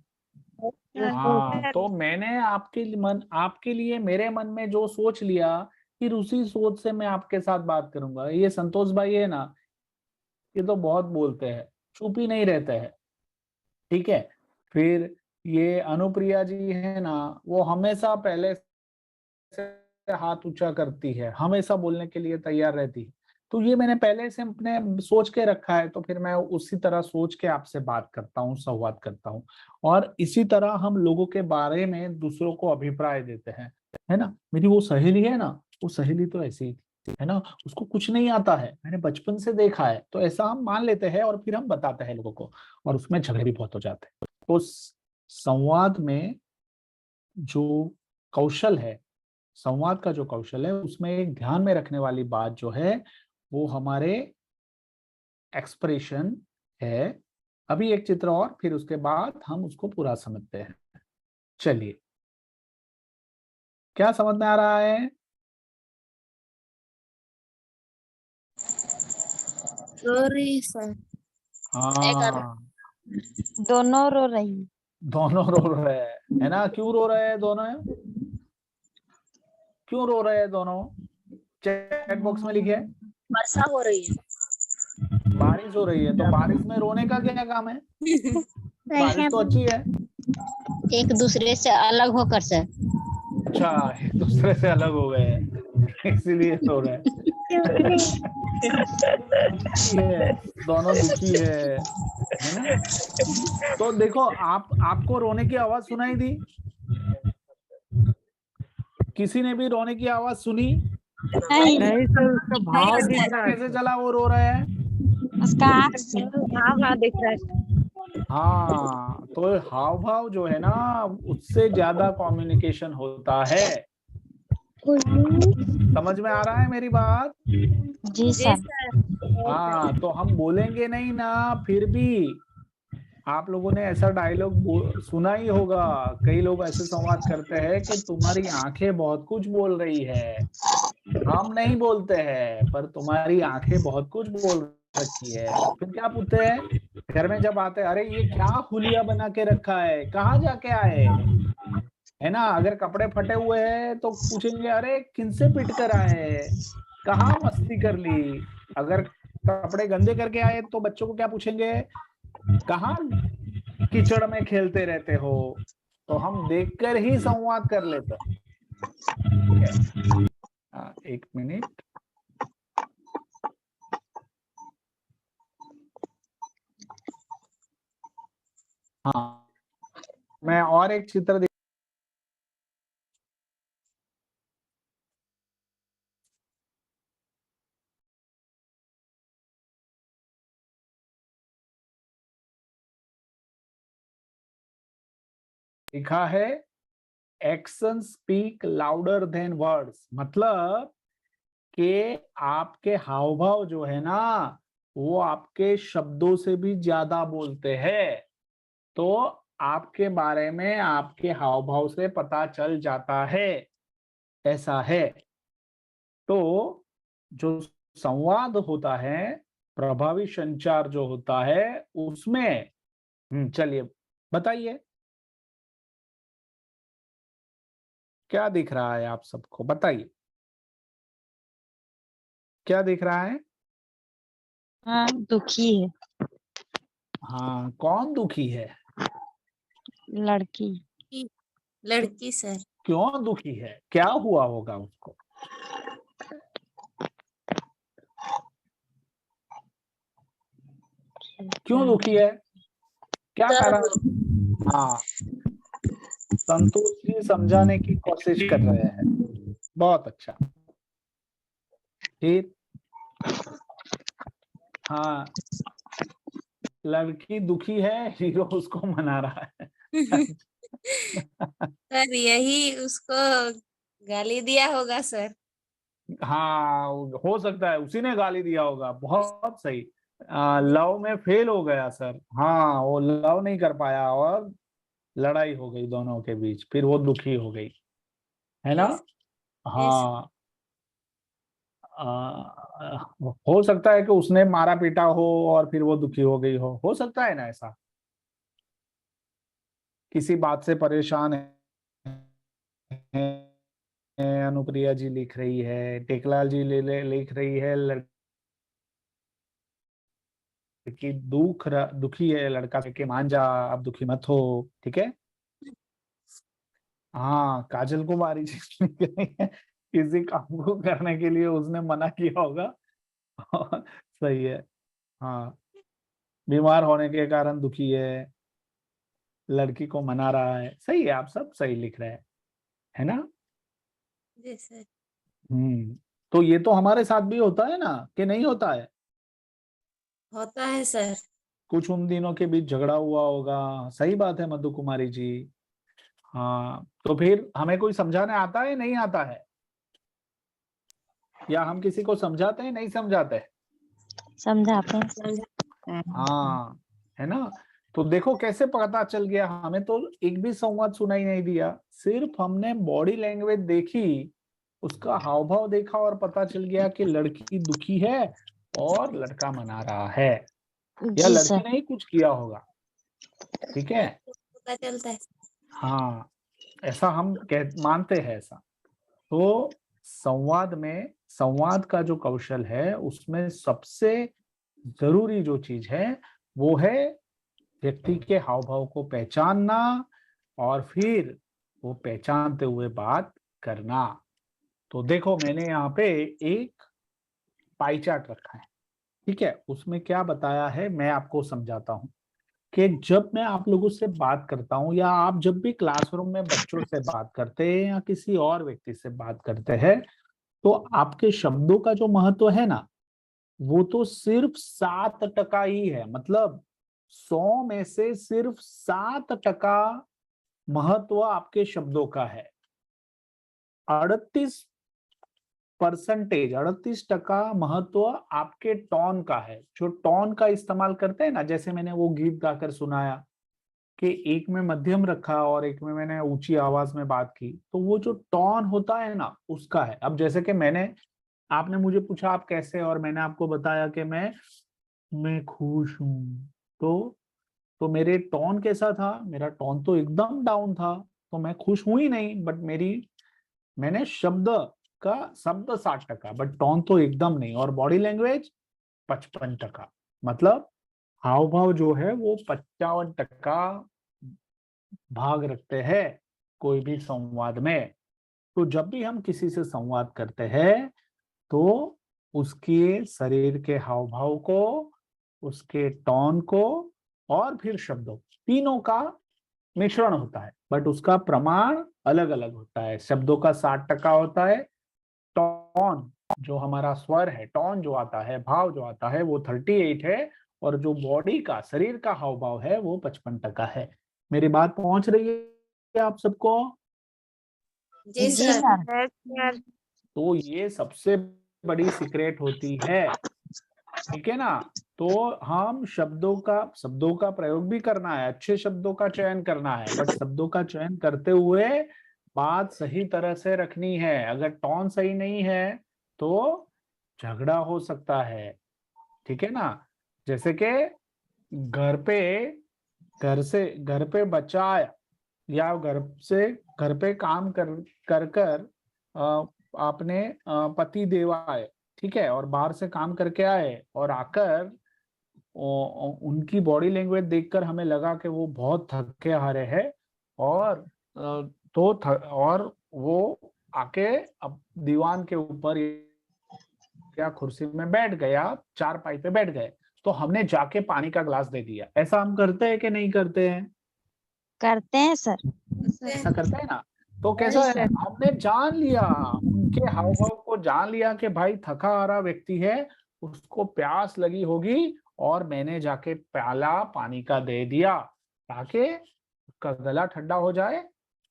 हाँ, तो मैंने आपके लिए मेरे मन में जो सोच लिया, फिर उसी सोच से मैं आपके साथ बात करूंगा। ये संतोष भाई है ना, ये तो बहुत बोलते हैं, चुप ही नहीं रहते हैं, ठीक है? फिर ये अनुप्रिया जी है ना, वो हमेशा पहले से हाथ ऊंचा करती है, हमेशा बोलने के लिए तैयार रहती है। तो ये मैंने पहले से अपने सोच के रखा है, तो फिर मैं उसी तरह सोच के आपसे बात करता हूँ, संवाद करता हूँ। और इसी तरह हम लोगों के बारे में दूसरों को अभिप्राय देते हैं, है ना? मेरी वो सहेली है ना, वो सहेली तो ऐसी ही थी, है ना, उसको कुछ नहीं आता है, मैंने बचपन से देखा है, तो ऐसा हम मान लेते हैं और फिर हम बताते हैं लोगों को, और उसमें झगड़े भी बहुत हो जाते हैं। तो संवाद में जो कौशल है, संवाद का जो कौशल है, उसमें एक ध्यान में रखने वाली बात जो है, वो हमारे एक्सप्रेशन है। अभी एक चित्र और, फिर उसके बाद हम उसको पूरा समझते हैं। चलिए, क्या समझ में आ रहा है? रो रही है सर। हाँ, दोनों रो रही है। दोनों रो रहे हैं, है ना? क्यों रो रहे हैं दोनों? क्यों रो रहे हैं दोनों? चैट बॉक्स में लिखे। वर्षा हो रही है। बारिश हो रही है, तो बारिश में रोने का क्या काम है? बारिश तो अच्छी है। एक दूसरे से अलग होकर सर। अच्छा, एक दूसरे से अलग हो गए हैं, इसीलिए रो रहे हैं। इसलिए दोनों दुखी है ना? तो देखो, आपको रोने की आवाज सुनाई दी? किसी ने भी रोने की आवाज सुनी? नहीं, नहीं सर, उसका भाव नहीं दिख सर। रहा है कैसे सर। चला वो रो रहे हैं? उसका आँख से भाव दिख रहा है। हाँ, तो हाव भाव जो है ना, उससे ज्यादा कम्युनिकेशन होता है। समझ में आ रहा है मेरी बात? जी जी सर। सर। हाँ, तो हम बोलेंगे नहीं ना, फिर भी आप लोगों ने ऐसा डायलॉग सुना ही होगा। कई लोग ऐसे संवाद करते हैं कि तुम्हारी आंखें बहुत कुछ बोल रही है, हम नहीं बोलते हैं पर तुम्हारी आंखें बहुत कुछ बोल रखी है। फिर क्या पूछते हैं घर में जब आते हैं? अरे ये क्या हुलिया बना के रखा है, कहाँ जाके आए, है ना? अगर कपड़े फटे हुए हैं तो पूछेंगे अरे किनसे पिट कर आए, कहाँ मस्ती कर ली। अगर कपड़े गंदे करके आए तो बच्चों को क्या पूछेंगे? कहाँ कीचड़ में खेलते रहते हो। तो हम देखकर ही संवाद कर लेते हैं। ठीक है? एक मिनट। हाँ, मैं और एक चित्र लिखा है, action speak louder than words. मतलब कि आपके हाव भाव जो है ना, वो आपके शब्दों से भी ज्यादा बोलते हैं। तो आपके बारे में आपके हाव भाव से पता चल जाता है, ऐसा है। तो जो संवाद होता है, प्रभावी संचार जो होता है, उसमें चलिए बताइए क्या दिख रहा है आप सबको? बताइए क्या दिख रहा है? हाँ, दुखी है हाँ, कौन दुखी है? लड़की। लड़की सर। क्यों दुखी है? क्या हुआ होगा उसको? क्यों दुखी है? क्या कारण? हाँ, संतोष जी समझाने की कोशिश कर रहे हैं। बहुत अच्छा। फिर हाँ, लड़की दुखी है, हीरो उसको मना रहा है। सर यही उसको गाली दिया होगा सर। हाँ, हो सकता है उसी ने गाली दिया होगा। बहुत सही। लव में फेल हो गया सर। हाँ, वो लव नहीं कर पाया और लड़ाई हो गई दोनों के बीच, फिर वो दुखी हो गई, है ना? यस। यस। हाँ, हो सकता है कि उसने मारा पीटा हो और फिर वो दुखी हो गई हो सकता है ना ऐसा? किसी बात से परेशान है, अनुप्रिया जी लिख रही है, टेकलाल जी लिख रही है, लड़की दुखी है, लड़का के मान जा, अब दुखी मत हो। ठीक है? हाँ, काजल कुमारी जी लिख रही है, किसी काम को करने के लिए उसने मना किया होगा। सही है। हाँ, बीमार होने के कारण दुखी है, लड़की को मना रहा है। सही है, आप सब सही लिख रहे हैं, है ना? जी सर। तो ये तो हमारे साथ भी होता है ना, कि नहीं होता है? होता है सर। कुछ उन दिनों के बीच झगड़ा हुआ होगा। सही बात है मधु कुमारी जी। हाँ, तो फिर हमें कोई समझाने आता है, नहीं आता है? या हम किसी को समझाते हैं, नहीं समझाते? समझाते हैं। हाँ, है ना? तो देखो कैसे पता चल गया, हमें तो एक भी संवाद सुनाई नहीं दिया, सिर्फ हमने बॉडी लैंग्वेज देखी, उसका हाव भाव देखा और पता चल गया कि लड़की दुखी है और लड़का मना रहा है, या जी लड़की सर। ने ही कुछ किया होगा। ठीक है, पता चलता है। हाँ, ऐसा हम मानते हैं ऐसा। तो संवाद में, संवाद का जो कौशल है उसमें सबसे जरूरी जो चीज है वो है व्यक्ति के हाव भाव को पहचानना और फिर वो पहचानते हुए बात करना। तो देखो मैंने यहाँ पे एक पाई चार्ट रखा है, ठीक है, उसमें क्या बताया है मैं आपको समझाता हूँ कि जब मैं आप लोगों से बात करता हूँ या आप जब भी क्लासरूम में बच्चों से बात करते हैं या किसी और व्यक्ति से बात करते हैं, तो आपके शब्दों का जो महत्व है ना, वो तो सिर्फ 7% ही है। मतलब 100 में से सिर्फ 7% महत्व आपके शब्दों का है। 38% महत्व आपके टोन का है। जो टोन का इस्तेमाल करते हैं ना, जैसे मैंने वो गीत गाकर सुनाया कि एक में मध्यम रखा और एक में मैंने ऊंची आवाज में बात की, तो वो जो टोन होता है ना उसका है। अब जैसे कि आपने मुझे पूछा आप कैसे, और मैंने आपको बताया कि मैं खुश हूँ, तो मेरे टोन कैसा था? मेरा टोन तो एकदम डाउन था, तो मैं खुश हूं ही नहीं। बट मैंने शब्द 60%, बट टोन तो एकदम नहीं। और बॉडी लैंग्वेज 55%। मतलब हाव भाव जो है वो 55% भाग रखते हैं कोई भी संवाद में। तो जब भी हम किसी से संवाद करते हैं तो उसके शरीर के हाव भाव को, उसके टोन को और फिर शब्दों, तीनों का मिश्रण होता है, बट उसका प्रमाण अलग अलग होता है। शब्दों का 60% होता है, टोन जो हमारा स्वर है, टोन जो आता है, भाव जो आता है वो 38 है, और जो बॉडी का, शरीर का हाव भाव है वो 55% है। मेरी बात पहुंच रही है आप सबको? जी जी सर। सर। तो ये सबसे बड़ी सीक्रेट होती है, ठीक है ना। तो हम शब्दों का प्रयोग भी करना है, अच्छे शब्दों का चयन करना है, बट शब्दों का चयन करते हुए बात सही तरह से रखनी है। अगर टोन सही नहीं है तो झगड़ा हो सकता है, ठीक है ना। जैसे कि घर पे घर पे बच्चा आया, या घर पे काम कर आपने पति देव आए, ठीक है, और बाहर से काम करके आए और आकर उनकी बॉडी लैंग्वेज देखकर हमें लगा कि वो बहुत थके हारे हैं, और और वो आके अब दीवान के ऊपर या कुर्सी में बैठ गया, चारपाई पे बैठ गए, तो हमने जाके पानी का ग्लास दे दिया। ऐसा हम करते हैं कि नहीं करते हैं? करते हैं सर। ऐसा करते हैं ना। तो कैसा जी है, सर। हमने जान लिया, उनके हाव भाव को जान लिया कि भाई थका हारा व्यक्ति है, उसको प्यास लगी होगी, और मैंने जाके प्याला पानी का दे दिया ताकि उसका गला ठंडा हो जाए,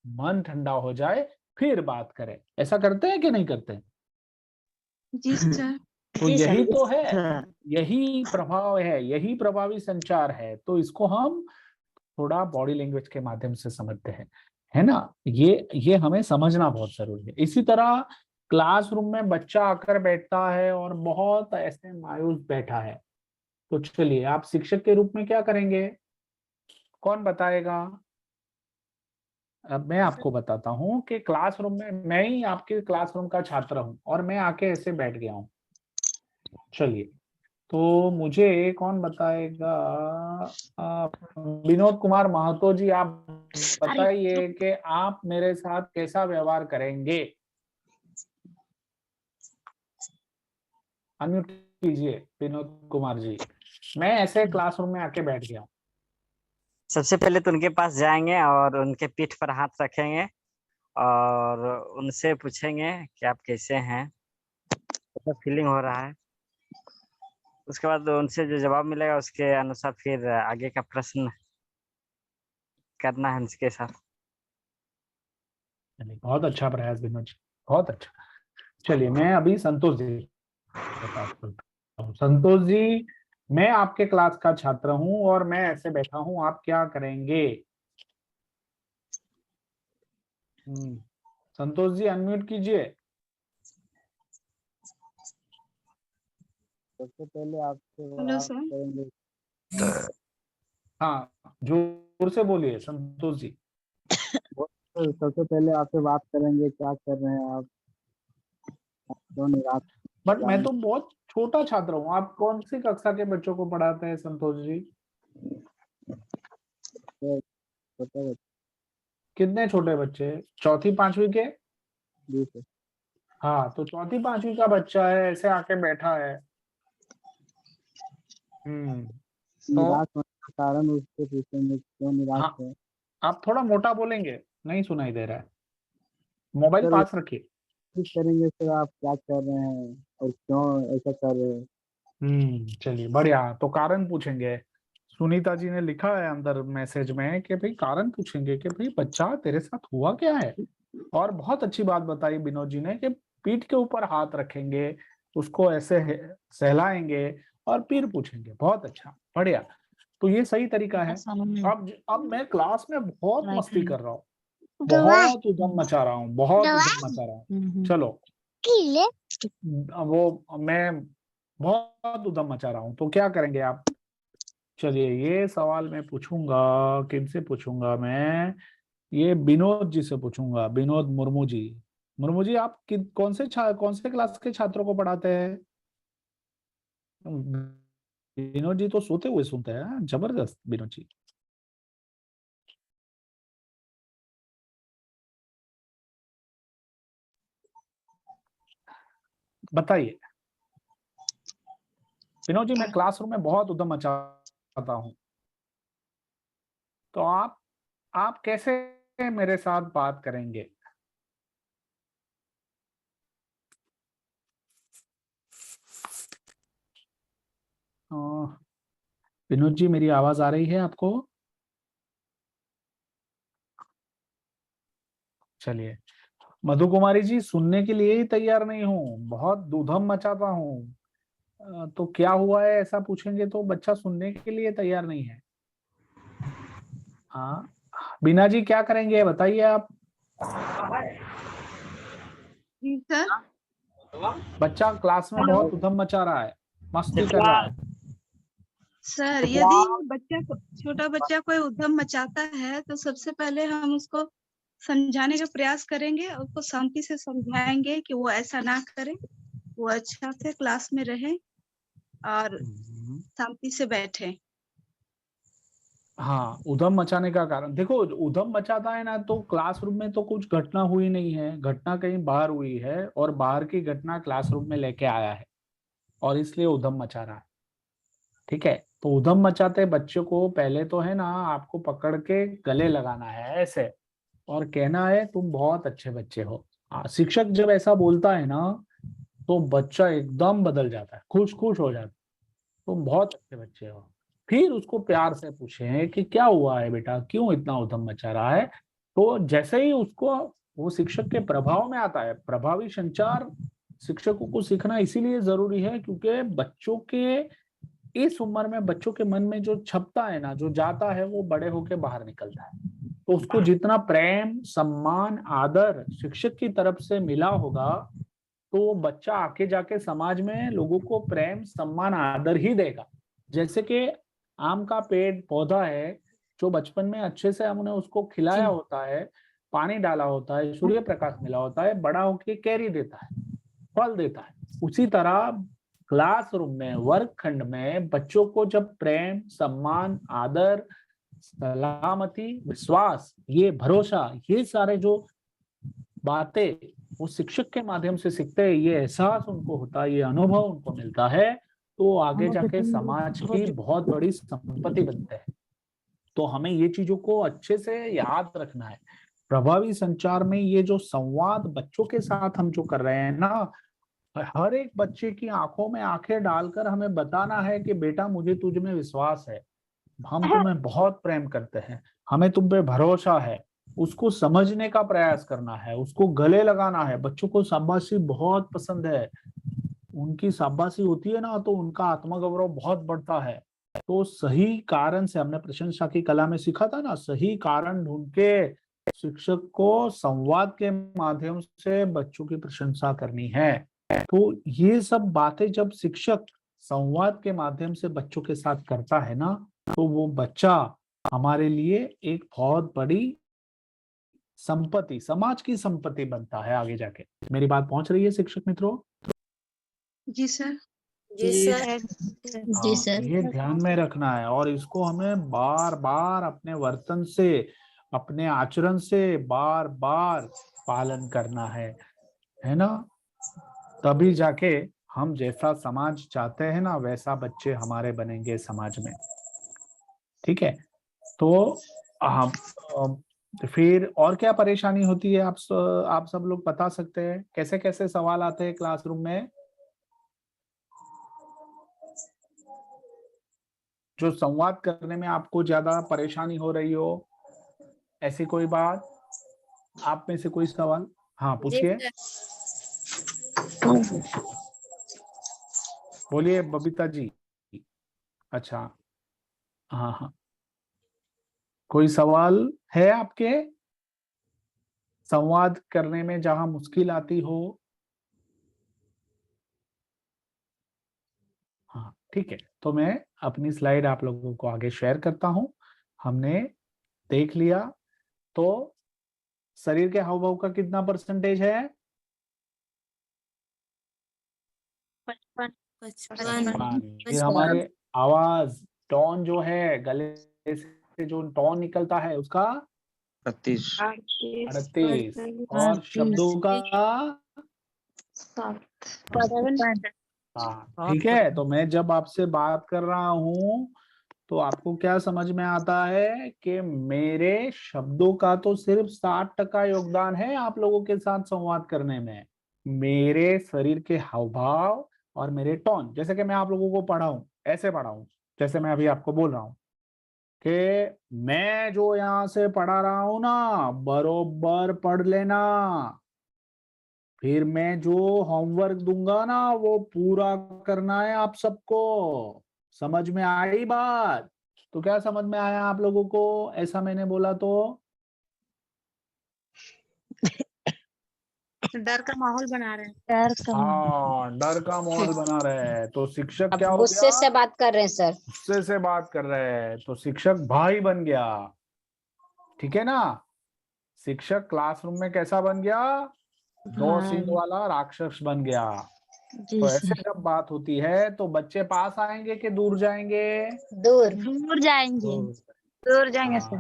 मन ठंडा हो जाए, फिर बात करें। ऐसा करते हैं कि नहीं करते हैं? जी सर। तो जी सर। यही तो है, यही प्रभाव है, यही प्रभावी संचार है। तो इसको हम थोड़ा बॉडी लैंग्वेज के माध्यम से समझते हैं, है ना। ये हमें समझना बहुत जरूरी है। इसी तरह क्लासरूम में बच्चा आकर बैठता है और बहुत ऐसे मायूस बैठा है, तो चलिए आप शिक्षक के रूप में क्या करेंगे, कौन बताएगा? अब मैं आपको बताता हूँ कि क्लासरूम में मैं ही आपके क्लासरूम का छात्र हूँ और मैं आके ऐसे बैठ गया हूँ। चलिए, तो मुझे कौन बताएगा? विनोद कुमार महतो जी, आप अरे बताइए कि आप मेरे साथ कैसा व्यवहार करेंगे। अनम्यूट कीजिए विनोद कुमार जी। मैं ऐसे क्लासरूम में आके बैठ गया हूँ। सबसे पहले तो उनके पास जाएंगे और उनके पीठ पर हाथ रखेंगे और उनसे पूछेंगे कि आप कैसे हैं, कैसा फीलिंग हो रहा है। उसके बाद उनसे जो जवाब मिलेगा उसके अनुसार फिर आगे का प्रश्न करना है उनके साथ। बहुत अच्छा प्रयास विनोद जी, बहुत अच्छा। चलिए मैं अभी संतोष जी के पास चलता हूँ। संतोष जी, मैं आपके क्लास का छात्र हूँ और मैं ऐसे बैठा हूँ, आप क्या करेंगे? संतोष जी अनम्यूट कीजिए। सबसे पहले आपसे हेलो बात सर। करेंगे। हाँ, जोर से बोलिए संतोष जी। तो सबसे पहले आपसे बात करेंगे, क्या कर रहे हैं आप क्यों निराश बट मैं जाने तो बहुत छोटा छात्र हूँ। आप कौन सी कक्षा के बच्चों को पढ़ाते हैं संतोष जी? से छोटे बच्चे कितने छोटे बच्चे? चौथी पांचवी के? जी सर। हाँ, तो चौथी पांचवी का बच्चा है, ऐसे आके बैठा है। तो निराश होने का कारण उससे पूछेंगे क्यों निराश हाँ, है। आप थोड़ा मोटा बोलेंगे, नहीं सुनाई दे रहा है। मोबाइल सर पास रखिए। कोशिश करेंगे सर, आप क्या कर रहे हैं और क्यों ऐसा कर रहे हैं। चलिए बढ़िया। तो कारण पूछेंगे। सुनीता जी ने लिखा है अंदर मैसेज में कि भाई कारण पूछेंगे कि भाई बच्चा तेरे साथ हुआ क्या है। और बहुत अच्छी बात बताई विनोद जी ने कि पीठ के ऊपर हाथ रखेंगे, उसको ऐसे सहलाएंगे और फिर पूछेंगे। बहुत अच्छा, बढ़िया। तो ये सही तरीका है। अब मैं क्लास में बहुत मस्ती कर रहा हूँ, बहुत उधम मचा रहा हूँ, बहुत उधम मचा रहा हूँ। चलो, वो मैं बहुत उधम मचा रहा हूँ, तो क्या करेंगे आप? चलिए, ये सवाल मैं पूछूंगा। किनसे पूछूंगा मैं? ये विनोद जी से पूछूंगा, विनोद मुर्मू जी। मुर्मू जी, आप कौन से क्लास के छात्रों को पढ़ाते हैं? विनोद जी तो सोते हुए सुनते हैं। हाँ, जबरदस्त विनोद जी। बताइए विनोद जी। मैं क्लासरूम में बहुत उधम मचाता हूँ, तो आप कैसे मेरे साथ बात करेंगे? अ, विनोद जी, मेरी आवाज आ रही है आपको? चलिए, मधु कुमारी जी, सुनने के लिए ही तैयार नहीं हूँ, बहुत उधम मचाता हूँ। तो क्या हुआ है ऐसा पूछेंगे तो बच्चा सुनने के लिए तैयार नहीं है। हाँ, बीना जी क्या करेंगे बताइए आप? जी सर। बच्चा क्लास में बहुत उधम मचा रहा है, मस्ती कर रहा है। सर यदि छोटा बच्चा कोई उद्यम मचाता है तो सबसे पहले हम उसको समझाने का प्रयास करेंगे, उसको शांति से समझाएंगे कि वो ऐसा ना करे, वो अच्छा से क्लास में रहे और शांति से बैठे। हाँ, उधम मचाने का कारण देखो, उधम मचाता है ना तो क्लासरूम में तो कुछ घटना हुई नहीं है, घटना कहीं बाहर हुई है और बाहर की घटना क्लासरूम में लेके आया है और इसलिए उधम मचा रहा है। ठीक है, तो उधम मचाते बच्चों को पहले तो है ना आपको पकड़ के गले लगाना है ऐसे, और कहना है तुम बहुत अच्छे बच्चे हो। शिक्षक जब ऐसा बोलता है ना तो बच्चा एकदम बदल जाता है, खुश खुश हो जाता है, तुम बहुत अच्छे बच्चे हो। फिर उसको प्यार से पूछे कि क्या हुआ है बेटा, क्यों इतना उधम मचा रहा है। तो जैसे ही उसको वो शिक्षक के प्रभाव में आता है, प्रभावी संचार शिक्षकों को सीखना इसीलिए जरूरी है क्योंकि बच्चों के इस उम्र में बच्चों के मन में जो छपता है ना, जो जाता है, वो बड़े होके बाहर निकलता है। तो उसको जितना प्रेम, सम्मान, आदर शिक्षक की तरफ से मिला होगा तो वो बच्चा आके जाके समाज में लोगों को प्रेम, सम्मान, आदर ही देगा। जैसे कि आम का पेड़ पौधा है, जो बचपन में अच्छे से हमने उसको खिलाया होता है, पानी डाला होता है, सूर्य प्रकाश मिला होता है, बड़ा होके कैरी देता है, फल देता है। उसी तरह क्लासरूम में, वर्गखंड में बच्चों को जब प्रेम, सम्मान, आदर, सलामती, विश्वास, ये भरोसा, ये सारे जो बातें वो शिक्षक के माध्यम से सीखते हैं, ये एहसास उनको होता है, ये अनुभव उनको मिलता है, तो आगे जाके समाज की बहुत बड़ी संपत्ति बनते हैं। तो हमें ये चीजों को अच्छे से याद रखना है। प्रभावी संचार में ये जो संवाद बच्चों के साथ हम जो कर रहे हैं ना, हर एक बच्चे की आंखों में आंखें डालकर हमें बताना है कि बेटा मुझे तुझ में विश्वास है, हम तुम्हें बहुत प्रेम करते हैं, हमें तुम पे भरोसा है। उसको समझने का प्रयास करना है, उसको गले लगाना है। बच्चों को शाबाशी बहुत पसंद है, उनकी शाबाशी होती है ना तो उनका आत्मगौरव बहुत बढ़ता है। तो सही कारण से, हमने प्रशंसा की कला में सीखा था ना, सही कारण ढूंढ के शिक्षक को संवाद के माध्यम से बच्चों की प्रशंसा करनी है। तो ये सब बातें जब शिक्षक संवाद के माध्यम से बच्चों के साथ करता है ना, तो वो बच्चा हमारे लिए एक बहुत बड़ी संपत्ति, समाज की संपत्ति बनता है आगे जाके। मेरी बात पहुंच रही है शिक्षक मित्रों? जी सर। जी सर। जी हाँ, सर। ये ध्यान में रखना है और इसको हमें बार बार अपने वर्तन से, अपने आचरण से बार बार पालन करना है ना? तभी जाके हम जैसा समाज चाहते हैं ना, वैसा बच्चे हमारे बनेंगे समाज में। ठीक है, तो हम फिर और क्या परेशानी होती है, आप सब लोग बता सकते हैं? कैसे कैसे सवाल आते हैं क्लासरूम में? जो संवाद करने में आपको ज्यादा परेशानी हो रही हो, ऐसी कोई बात? आप में से कोई सवाल? हाँ जी पूछिए, सर। बोलिए बबीता जी। अच्छा, हाँ हाँ, कोई सवाल है आपके संवाद करने में जहां मुश्किल आती हो? हाँ ठीक है, तो मैं अपनी स्लाइड आप लोगों को आगे शेयर करता हूं। हमने देख लिया, तो शरीर के हाव भाव का कितना परसेंटेज है? 55। फिर हमारे आवाज, टोन जो है, गले से जो टोन निकलता है उसका 38, और शब्दों का ठीक है। तो मैं जब आपसे बात कर रहा हूं तो आपको क्या समझ में आता है कि मेरे शब्दों का तो सिर्फ 60% योगदान है आप लोगों के साथ संवाद करने में। मेरे शरीर के हाव भाव और मेरे टोन, जैसे कि मैं आप लोगों को पढ़ाऊं, ऐसे पढ़ाऊं जैसे मैं अभी आपको बोल रहा हूं कि मैं जो यहाँ से पढ़ा रहा हूं ना, बरोबर पढ़ लेना। फिर मैं जो होमवर्क दूंगा ना, वो पूरा करना है आप सबको। समझ में आई बात? तो क्या समझ में आया आप लोगों को, ऐसा मैंने बोला तो? डर का माहौल बना रहे हैं। हाँ, डर का माहौल बना रहे हैं, तो शिक्षक अब क्या हो गुस्से गया? से बात कर रहे हैं सर। गुस्से से बात कर रहे हैं, तो शिक्षक भाई बन गया। ठीक है ना? शिक्षक क्लासरूम में कैसा बन गया? 2 सींग वाला राक्षस बन गया। तो ऐसे जब बात होती है तो बच्चे पास आएंगे कि दूर जाएंगे? दूर जाएंगे। दूर जाएंगे सर।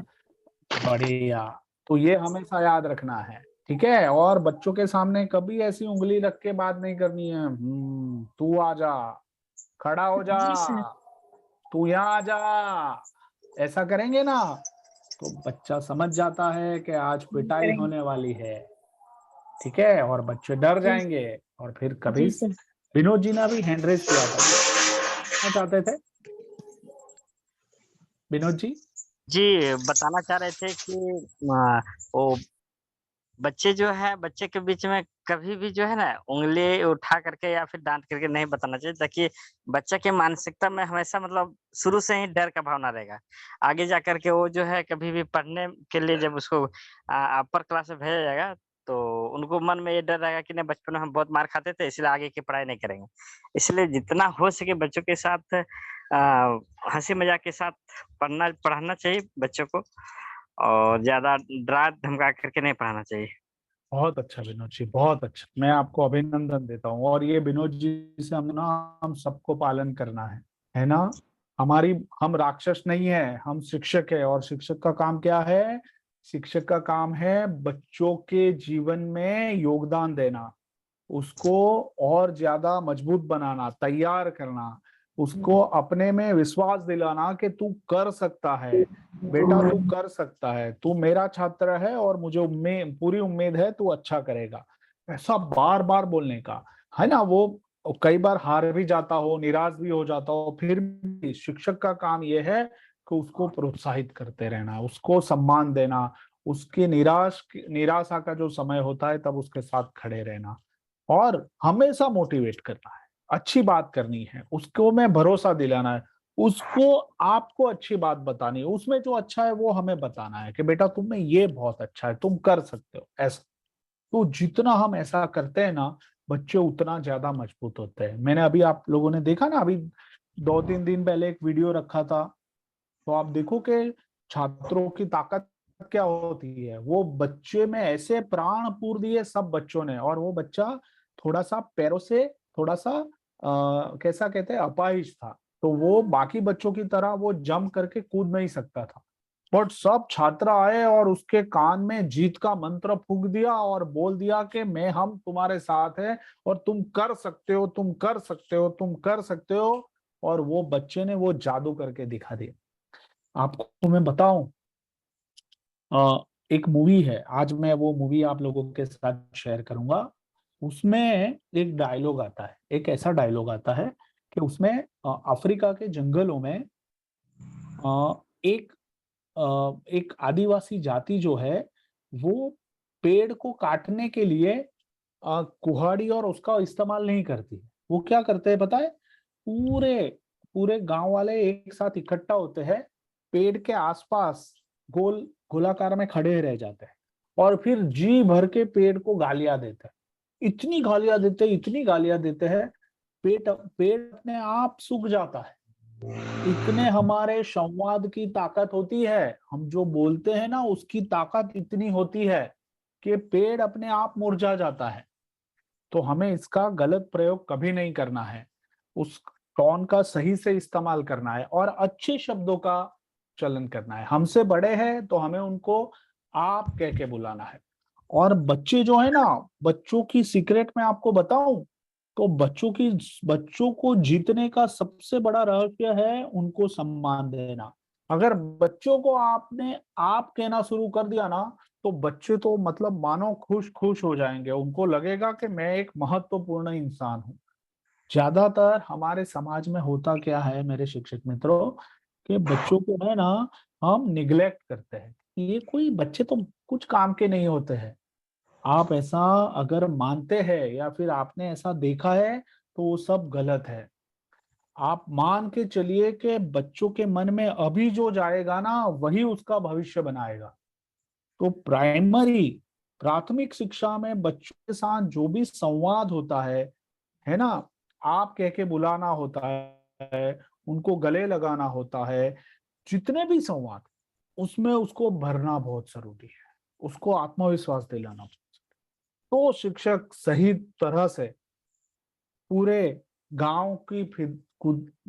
बढ़िया, तो ये हमेशा याद रखना है, ठीक है? और बच्चों के सामने कभी ऐसी उंगली रख के बात नहीं करनी है। तू आ जा, खड़ा हो जा, तू यहाँ आ जा, ऐसा करेंगे ना तो बच्चा समझ जाता है कि आज पिटाई होने वाली है। ठीक है, और बच्चे डर जाएंगे। और फिर कभी विनोद जी ने भी हैंड रेस किया था, क्या चाहते थे विनोद जी? जी बताना चाह रहे थे कि वो बच्चे जो है, बच्चे के बीच में कभी भी जो है ना उंगली उठा करके या फिर डांट करके नहीं बताना चाहिए, ताकि बच्चा की मानसिकता में हमेशा मतलब शुरू से ही डर का भावना रहेगा। आगे जा करके वो जो है कभी भी पढ़ने के लिए जब उसको अपर क्लास में भेजा जाएगा, तो उनको मन में ये डर रहेगा कि नहीं, बचपन में हम बहुत मार खाते थे इसलिए आगे की पढ़ाई नहीं करेंगे। इसलिए जितना हो सके बच्चों के साथ हंसी मजाक के साथ पढ़ाना चाहिए बच्चों को, और ज्यादा डरा धमका करके नहीं पढ़ाना चाहिए। बहुत अच्छा विनोद जी, बहुत अच्छा, मैं आपको अभिनंदन देता हूँ। और ये विनोद जी से हम सबको पालन करना है ना? हम राक्षस नहीं है, हम शिक्षक है। और शिक्षक का काम क्या है? शिक्षक का काम है बच्चों के जीवन में योगदान देना, उसको और ज्यादा मजबूत बनाना, तैयार करना, उसको अपने में विश्वास दिलाना कि तू कर सकता है बेटा, तू कर सकता है, तू मेरा छात्र है और मुझे पूरी उम्मीद है तू अच्छा करेगा। ऐसा बार बार बोलने का, है ना? वो कई बार हार भी जाता हो, निराश भी हो जाता हो, फिर भी शिक्षक का काम यह है कि उसको प्रोत्साहित करते रहना, उसको सम्मान देना, उसकी निराशा का जो समय होता है तब उसके साथ खड़े रहना, और हमेशा मोटिवेट करना है, अच्छी बात करनी है, उसको में भरोसा दिलाना है, उसको आपको अच्छी बात बतानी है, उसमें जो अच्छा है वो हमें बताना है कि बेटा तुम में ये बहुत अच्छा है, तुम कर सकते हो ऐसा। तो जितना हम ऐसा करते हैं ना, बच्चे उतना ज्यादा मजबूत होते हैं। मैंने अभी, आप लोगों ने देखा ना, अभी 2-3 दिन पहले एक वीडियो रखा था, तो आप देखो कि छात्रों की ताकत क्या होती है। वो बच्चे में ऐसे प्राण पूर दिए सब बच्चों ने, और वो बच्चा थोड़ा सा पैरों से थोड़ा सा कैसा कहते हैं, अपाहिज था, तो वो बाकी बच्चों की तरह वो जंप करके कूद नहीं सकता था। बट सब छात्र आए और उसके कान में जीत का मंत्र फूंक दिया और बोल दिया कि हम तुम्हारे साथ हैं और तुम कर सकते हो, तुम कर सकते हो, तुम कर सकते हो। और वो बच्चे ने वो जादू करके दिखा दिया। आपको मैं बताऊं, एक मूवी है, आज मैं वो मूवी आप लोगों के साथ शेयर करूंगा। उसमें एक डायलॉग आता है, एक ऐसा डायलॉग आता है कि उसमें अफ्रीका के जंगलों में एक एक आदिवासी जाति जो है वो पेड़ को काटने के लिए कुहाड़ी और उसका इस्तेमाल नहीं करती। वो क्या करते हैं पता है? पूरे पूरे गांव वाले एक साथ इकट्ठा होते हैं, पेड़ के आसपास गोलाकार में खड़े रह जाते हैं और फिर जी भर के पेड़ को गालियां देते हैं। इतनी गालियां देते हैं, इतनी गालियां देते हैं, पेड़ अपने आप सूख जाता है। इतने हमारे संवाद की ताकत होती है, हम जो बोलते हैं ना उसकी ताकत इतनी होती है कि पेड़ अपने आप मुरझा जाता है। तो हमें इसका गलत प्रयोग कभी नहीं करना है, उस टोन का सही से इस्तेमाल करना है और अच्छे शब्दों का चलन करना है। हमसे बड़े हैं तो हमें उनको आप कह के बुलाना है। और बच्चे जो है ना, बच्चों की सीक्रेट मैं आपको बताऊं तो बच्चों को जीतने का सबसे बड़ा रहस्य है उनको सम्मान देना। अगर बच्चों को आपने आप कहना शुरू कर दिया ना, तो बच्चे तो मतलब मानो खुश खुश हो जाएंगे, उनको लगेगा कि मैं एक महत्वपूर्ण इंसान हूँ। ज्यादातर हमारे समाज में होता क्या है मेरे शिक्षक मित्रों, कि बच्चों को है ना हम निग्लेक्ट करते हैं, ये कोई बच्चे तो कुछ काम के नहीं होते हैं। आप ऐसा अगर मानते हैं या फिर आपने ऐसा देखा है तो वो सब गलत है। आप मान के चलिए कि बच्चों के मन में अभी जो जाएगा ना वही उसका भविष्य बनाएगा। तो प्राथमिक शिक्षा में बच्चों के साथ जो भी संवाद होता है ना, आप कह के बुलाना होता है, उनको गले लगाना होता है, जितने भी संवाद, उसमें उसको भरना बहुत जरूरी है, उसको आत्मविश्वास दिलाना। तो शिक्षक सही तरह से पूरे गांव की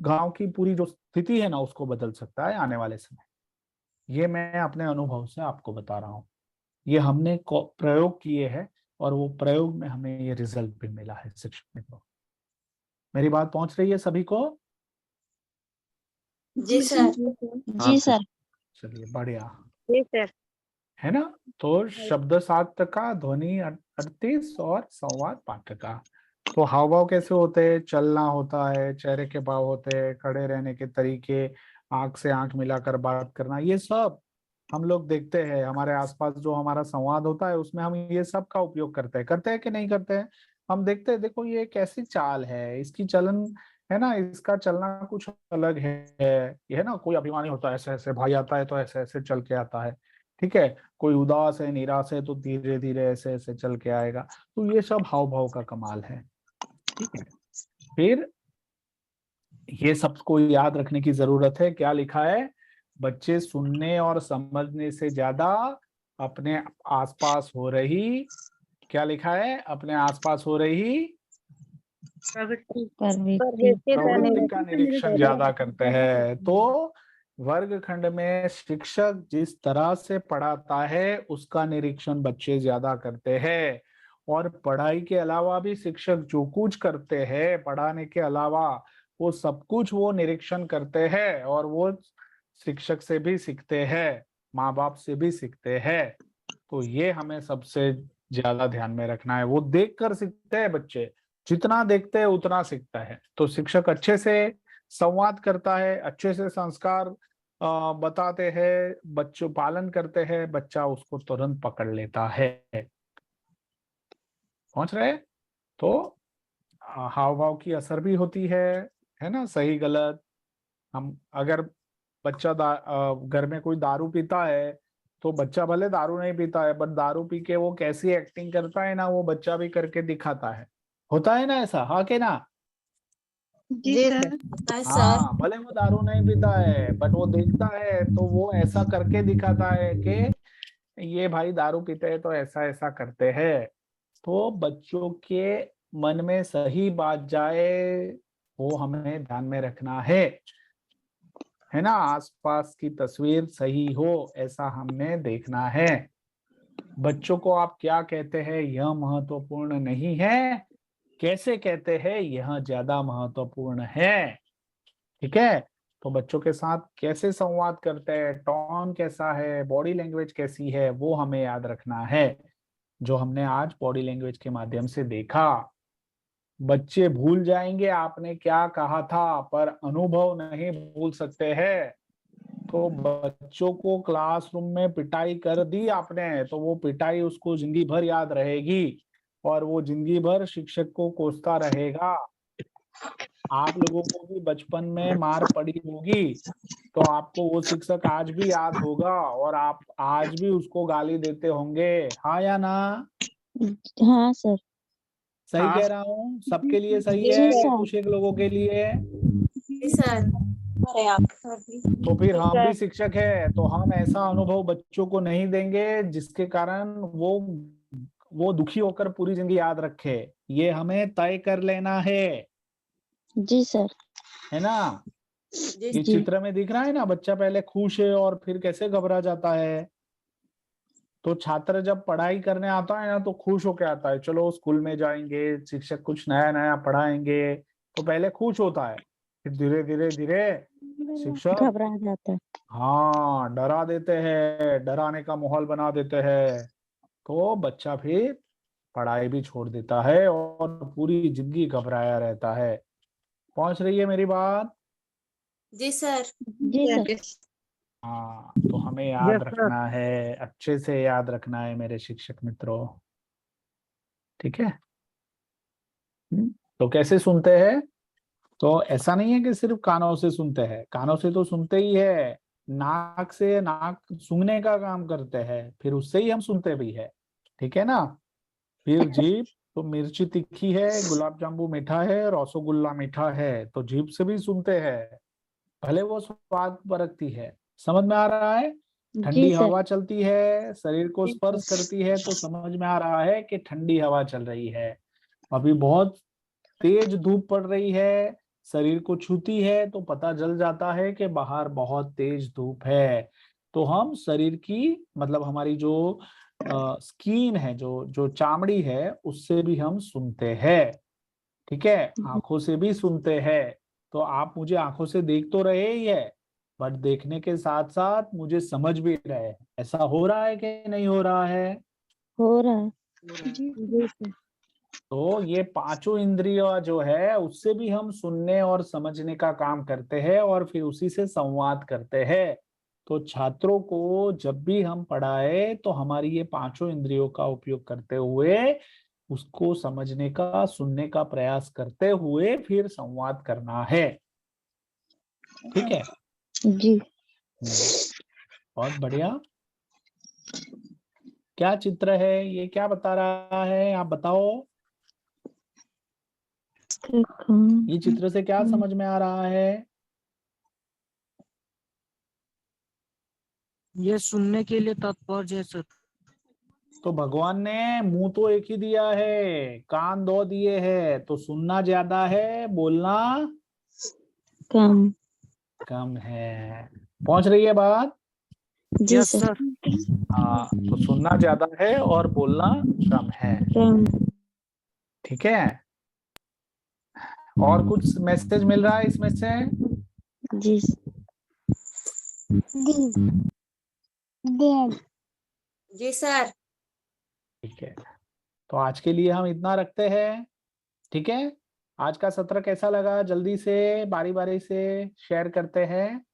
गांव की पूरी जो स्थिति है ना उसको बदल सकता है आने वाले समय। ये मैं अपने अनुभव से आपको बता रहा हूँ, ये हमने प्रयोग किए हैं और वो प्रयोग में हमें ये रिजल्ट भी मिला है। शिक्षक मित्रों, मेरी बात पहुंच रही है सभी को? जी सर। जी सर। चलिए बढ़िया जी सर। है ना। तो शब्द 7 का, ध्वनि 38 और संवाद 5 का। तो हाव भाव कैसे होते हैं? चलना होता है, चेहरे के भाव होते हैं, खड़े रहने के तरीके, आंख से आंख मिलाकर बात करना, ये सब हम लोग देखते हैं हमारे आसपास जो हमारा संवाद होता है उसमें हम ये सब का उपयोग करते हैं कि नहीं करते हैं? हम देखते हैं, देखो ये कैसी चाल है, इसकी चलन है ना, इसका चलना कुछ अलग है। ये है ना, कोई अभिमानी होता है ऐसे ऐसे, भाई आता है तो ऐसे ऐसे चल के आता है, ठीक है। कोई उदास है, निराश है तो धीरे धीरे ऐसे ऐसे चल के आएगा। तो ये सब हाव भाव का कमाल है, ठीक है। फिर ये सबको याद रखने की जरूरत है। क्या लिखा है? बच्चे सुनने और समझने से ज्यादा अपने आसपास हो रही, क्या लिखा है? अपने आसपास हो रही प्रवृत्ति का निरीक्षण ज्यादा करते हैं। तो वर्गखंड में शिक्षक जिस तरह से पढ़ाता है उसका निरीक्षण बच्चे ज्यादा करते हैं। और पढ़ाई के अलावा भी शिक्षक जो कुछ करते हैं पढ़ाने के अलावा, वो सब कुछ वो निरीक्षण करते हैं और वो शिक्षक से भी सीखते हैं, माँ बाप से भी सीखते हैं। तो ये हमें सबसे ज्यादा ध्यान में रखना है। वो देख कर सीखते हैं बच्चे, जितना देखते हैं उतना सीखता है। तो शिक्षक अच्छे से संवाद करता है, अच्छे से संस्कार बताते हैं, बच्चों पालन करते हैं, बच्चा उसको तुरंत पकड़ लेता है। पहुंच रहे? तो हाव भाव की असर भी होती है ना, सही गलत। हम अगर बच्चा घर में कोई दारू पीता है तो बच्चा भले दारू नहीं पीता है, बट दारू पी के वो कैसी एक्टिंग करता है ना, वो बच्चा भी करके दिखाता है। होता है ना ऐसा, हाँ के ना? जी जी सर। होता है सर। हाँ, भले वो दारू नहीं पीता है बट वो देखता है तो वो ऐसा करके दिखाता है कि ये भाई दारू पीते हैं तो ऐसा ऐसा करते हैं। तो बच्चों के मन में सही बात जाए वो हमें ध्यान में रखना है ना। आसपास की तस्वीर सही हो ऐसा हमने देखना है। बच्चों को आप क्या कहते हैं यह महत्वपूर्ण नहीं है, कैसे कहते हैं यह ज्यादा महत्वपूर्ण है। ठीक है, तो बच्चों के साथ कैसे संवाद करते हैं, टोन कैसा है, बॉडी लैंग्वेज कैसी है, वो हमें याद रखना है, जो हमने आज बॉडी लैंग्वेज के माध्यम से देखा। बच्चे भूल जाएंगे आपने क्या कहा था पर अनुभव नहीं भूल सकते हैं। तो बच्चों को क्लासरूम में पिटाई कर दी आपने तो वो पिटाई उसको जिंदगी भर याद रहेगी और वो जिंदगी भर शिक्षक को कोसता रहेगा। आप लोगों को भी बचपन में मार पड़ी होगी तो आपको वो शिक्षक आज भी याद होगा और आप आज भी उसको गाली देते होंगे, हाँ या ना? हाँ सर। सही कह रहा हूँ? सबके लिए सही है जी कि सर। कुछ एक लोगों के लिए? जी सर। अरे आप सर भी। तो फिर हम भी शिक्षक है तो हम ऐसा अनुभव बच्चों को नहीं देंगे जिसके कारण वो दुखी होकर पूरी जिंदगी याद रखे। ये हमें तय कर लेना है जी सर। है ना? जी ये जी। चित्र में दिख रहा है ना, बच्चा पहले खुश है और फिर कैसे घबरा जाता है। तो छात्र जब पढ़ाई करने आता है ना तो खुश होके आता है, चलो स्कूल में जाएंगे, शिक्षक कुछ नया नया पढ़ाएंगे, तो पहले खुश होता है, फिर धीरे धीरे धीरे शिक्षक घबरा जाता है। हाँ डरा देते हैं, डराने का माहौल बना देते हैं, तो बच्चा फिर पढ़ाई भी छोड़ देता है और पूरी जिंदगी घबराया रहता है। पहुंच रही है मेरी बात? जी सर। जी सर। हाँ, तो हमें याद यस सर। रखना है, अच्छे से याद रखना है मेरे शिक्षक मित्रों। ठीक है। तो कैसे सुनते हैं? तो ऐसा नहीं है कि सिर्फ कानों से सुनते हैं, कानों से तो सुनते ही है, नाक से, नाक सूंघने का काम करते हैं, फिर उससे ही हम सुनते भी है। ठीक है ना? फिर जीभ, तो मिर्ची तीखी है, गुलाब जामुन मीठा है, रसगुल्ला मीठा है, तो जीभ से भी सुनते हैं, भले वो स्वाद परखती है। समझ में आ रहा है? जी ठंडी सर। हवा चलती है, शरीर को जी स्पर्श सर। करती है तो समझ में आ रहा है कि ठंडी हवा चल रही है। अभी बहुत तेज धूप पड़ रही है, शरीर को छूती है तो पता चल जाता है कि बाहर बहुत तेज धूप है। तो हम शरीर की मतलब हमारी जो स्किन है, जो जो चामड़ी है, उससे भी हम सुनते हैं। ठीक है, आंखों से भी सुनते हैं। तो आप मुझे आंखों से देख तो रहे ही है बट देखने के साथ साथ मुझे समझ भी रहे हैं। ऐसा हो रहा है कि नहीं हो रहा है? हो रहा है। जी जी सर। तो ये पांचों इंद्रिय जो है उससे भी हम सुनने और समझने का काम करते हैं और फिर उसी से संवाद करते हैं। तो छात्रों को जब भी हम पढ़ाए तो हमारी ये पांचों इंद्रियों का उपयोग करते हुए उसको समझने का, सुनने का प्रयास करते हुए फिर संवाद करना है। ठीक है? जी। बहुत बढ़िया। क्या चित्र है ये, क्या बता रहा है, आप बताओ। ये चित्र से क्या समझ में आ रहा है? ये सुनने के लिए तात्पर्य है सर। तो भगवान ने मुंह तो एक ही दिया है, कान दो दिए हैं, तो सुनना ज्यादा है, बोलना कम। कम है। पहुंच रही है बात? जी यस सर। सर। हाँ, तो सुनना ज्यादा है और बोलना कम है। कम। ठीक है। और कुछ मैसेज मिल रहा है इसमें से? जी। जी सर। ठीक है, तो आज के लिए हम इतना रखते हैं। ठीक है, आज का सत्र कैसा लगा जल्दी से बारी बारी से शेयर करते हैं।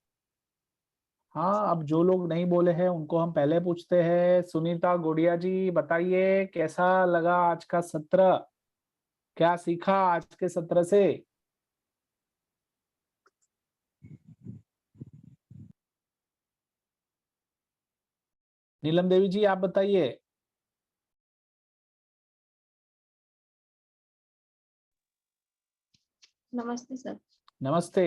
हाँ, अब जो लोग नहीं बोले हैं उनको हम पहले पूछते हैं। सुनीता गोड़िया जी बताइए कैसा लगा आज का सत्र, क्या सीखा आज के सत्र से? नीलम देवी जी आप बताइए। नमस्ते सर। नमस्ते।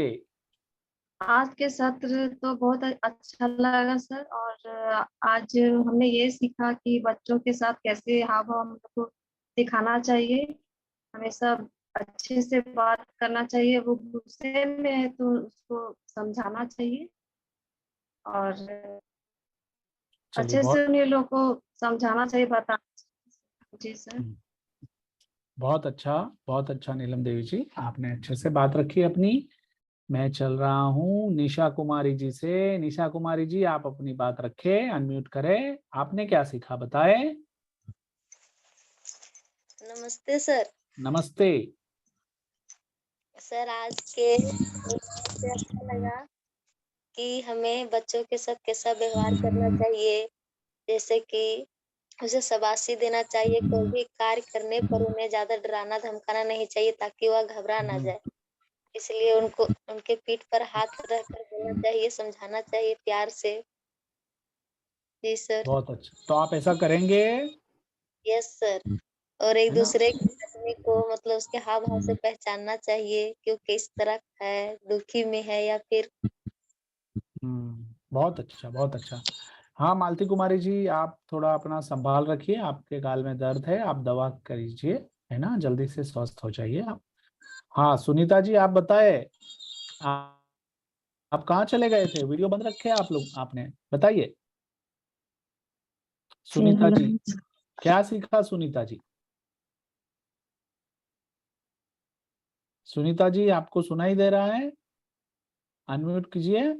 आज के सत्र तो बहुत अच्छा लगा सर, और आज हमने ये सीखा कि बच्चों के साथ कैसे हाव भाव हम लोग को दिखाना चाहिए, हमेशा अच्छे से बात करना चाहिए, वो गुस्से में है तो उसको समझाना चाहिए, और चलिए अच्छे बहुत से उन्हीं लोग को समझाना चाहिए, बताना चाहिए। जी सर। बहुत अच्छा नीलम देवी जी, आपने अच्छे से बात रखी अपनी। मैं चल रहा हूँ निशा कुमारी जी से। निशा कुमारी जी, आप अपनी बात रखें, अनम्यूट करें। आपने क्या सीखा बताए? नमस्ते सर। नमस्ते। सर आज के से अच्छा लगा कि हमें बच्चों के साथ कैसा व्यवहार करना चाहिए, जैसे कि उसे शाबाशी देना चाहिए, कोई भी कार्य करने पर उन्हें ज्यादा डराना धमकाना नहीं चाहिए ताकि वह घबरा ना जाए, इसलिए उनको उनके पीठ पर हाथ रखकर बोलना चाहिए, समझाना चाहिए प्यार से। जी सर। बहुत अच्छा, तो आप ऐसा करेंगे? Yes sir. और एक है ना? दूसरे के आदमी को मतलब उसके हाव भाव से पहचानना चाहिए कि वो किस तरह का है, दुखी में है या फिर। बहुत अच्छा, बहुत अच्छा। हाँ मालती कुमारी जी, आप थोड़ा अपना संभाल रखिए, आपके गाल में दर्द है, आप दवा करीजिए, है ना, जल्दी से स्वस्थ हो जाइए आप। हाँ सुनीता जी, आप बताए, आप कहाँ चले गए थे? वीडियो बंद रखे आप लोग आपने, बताइए। सुनीता जी, क्या सीखा सुनीता जी? सुनीता जी, आपको सुनाई दे रहा है? अनम्यूट कीजिए।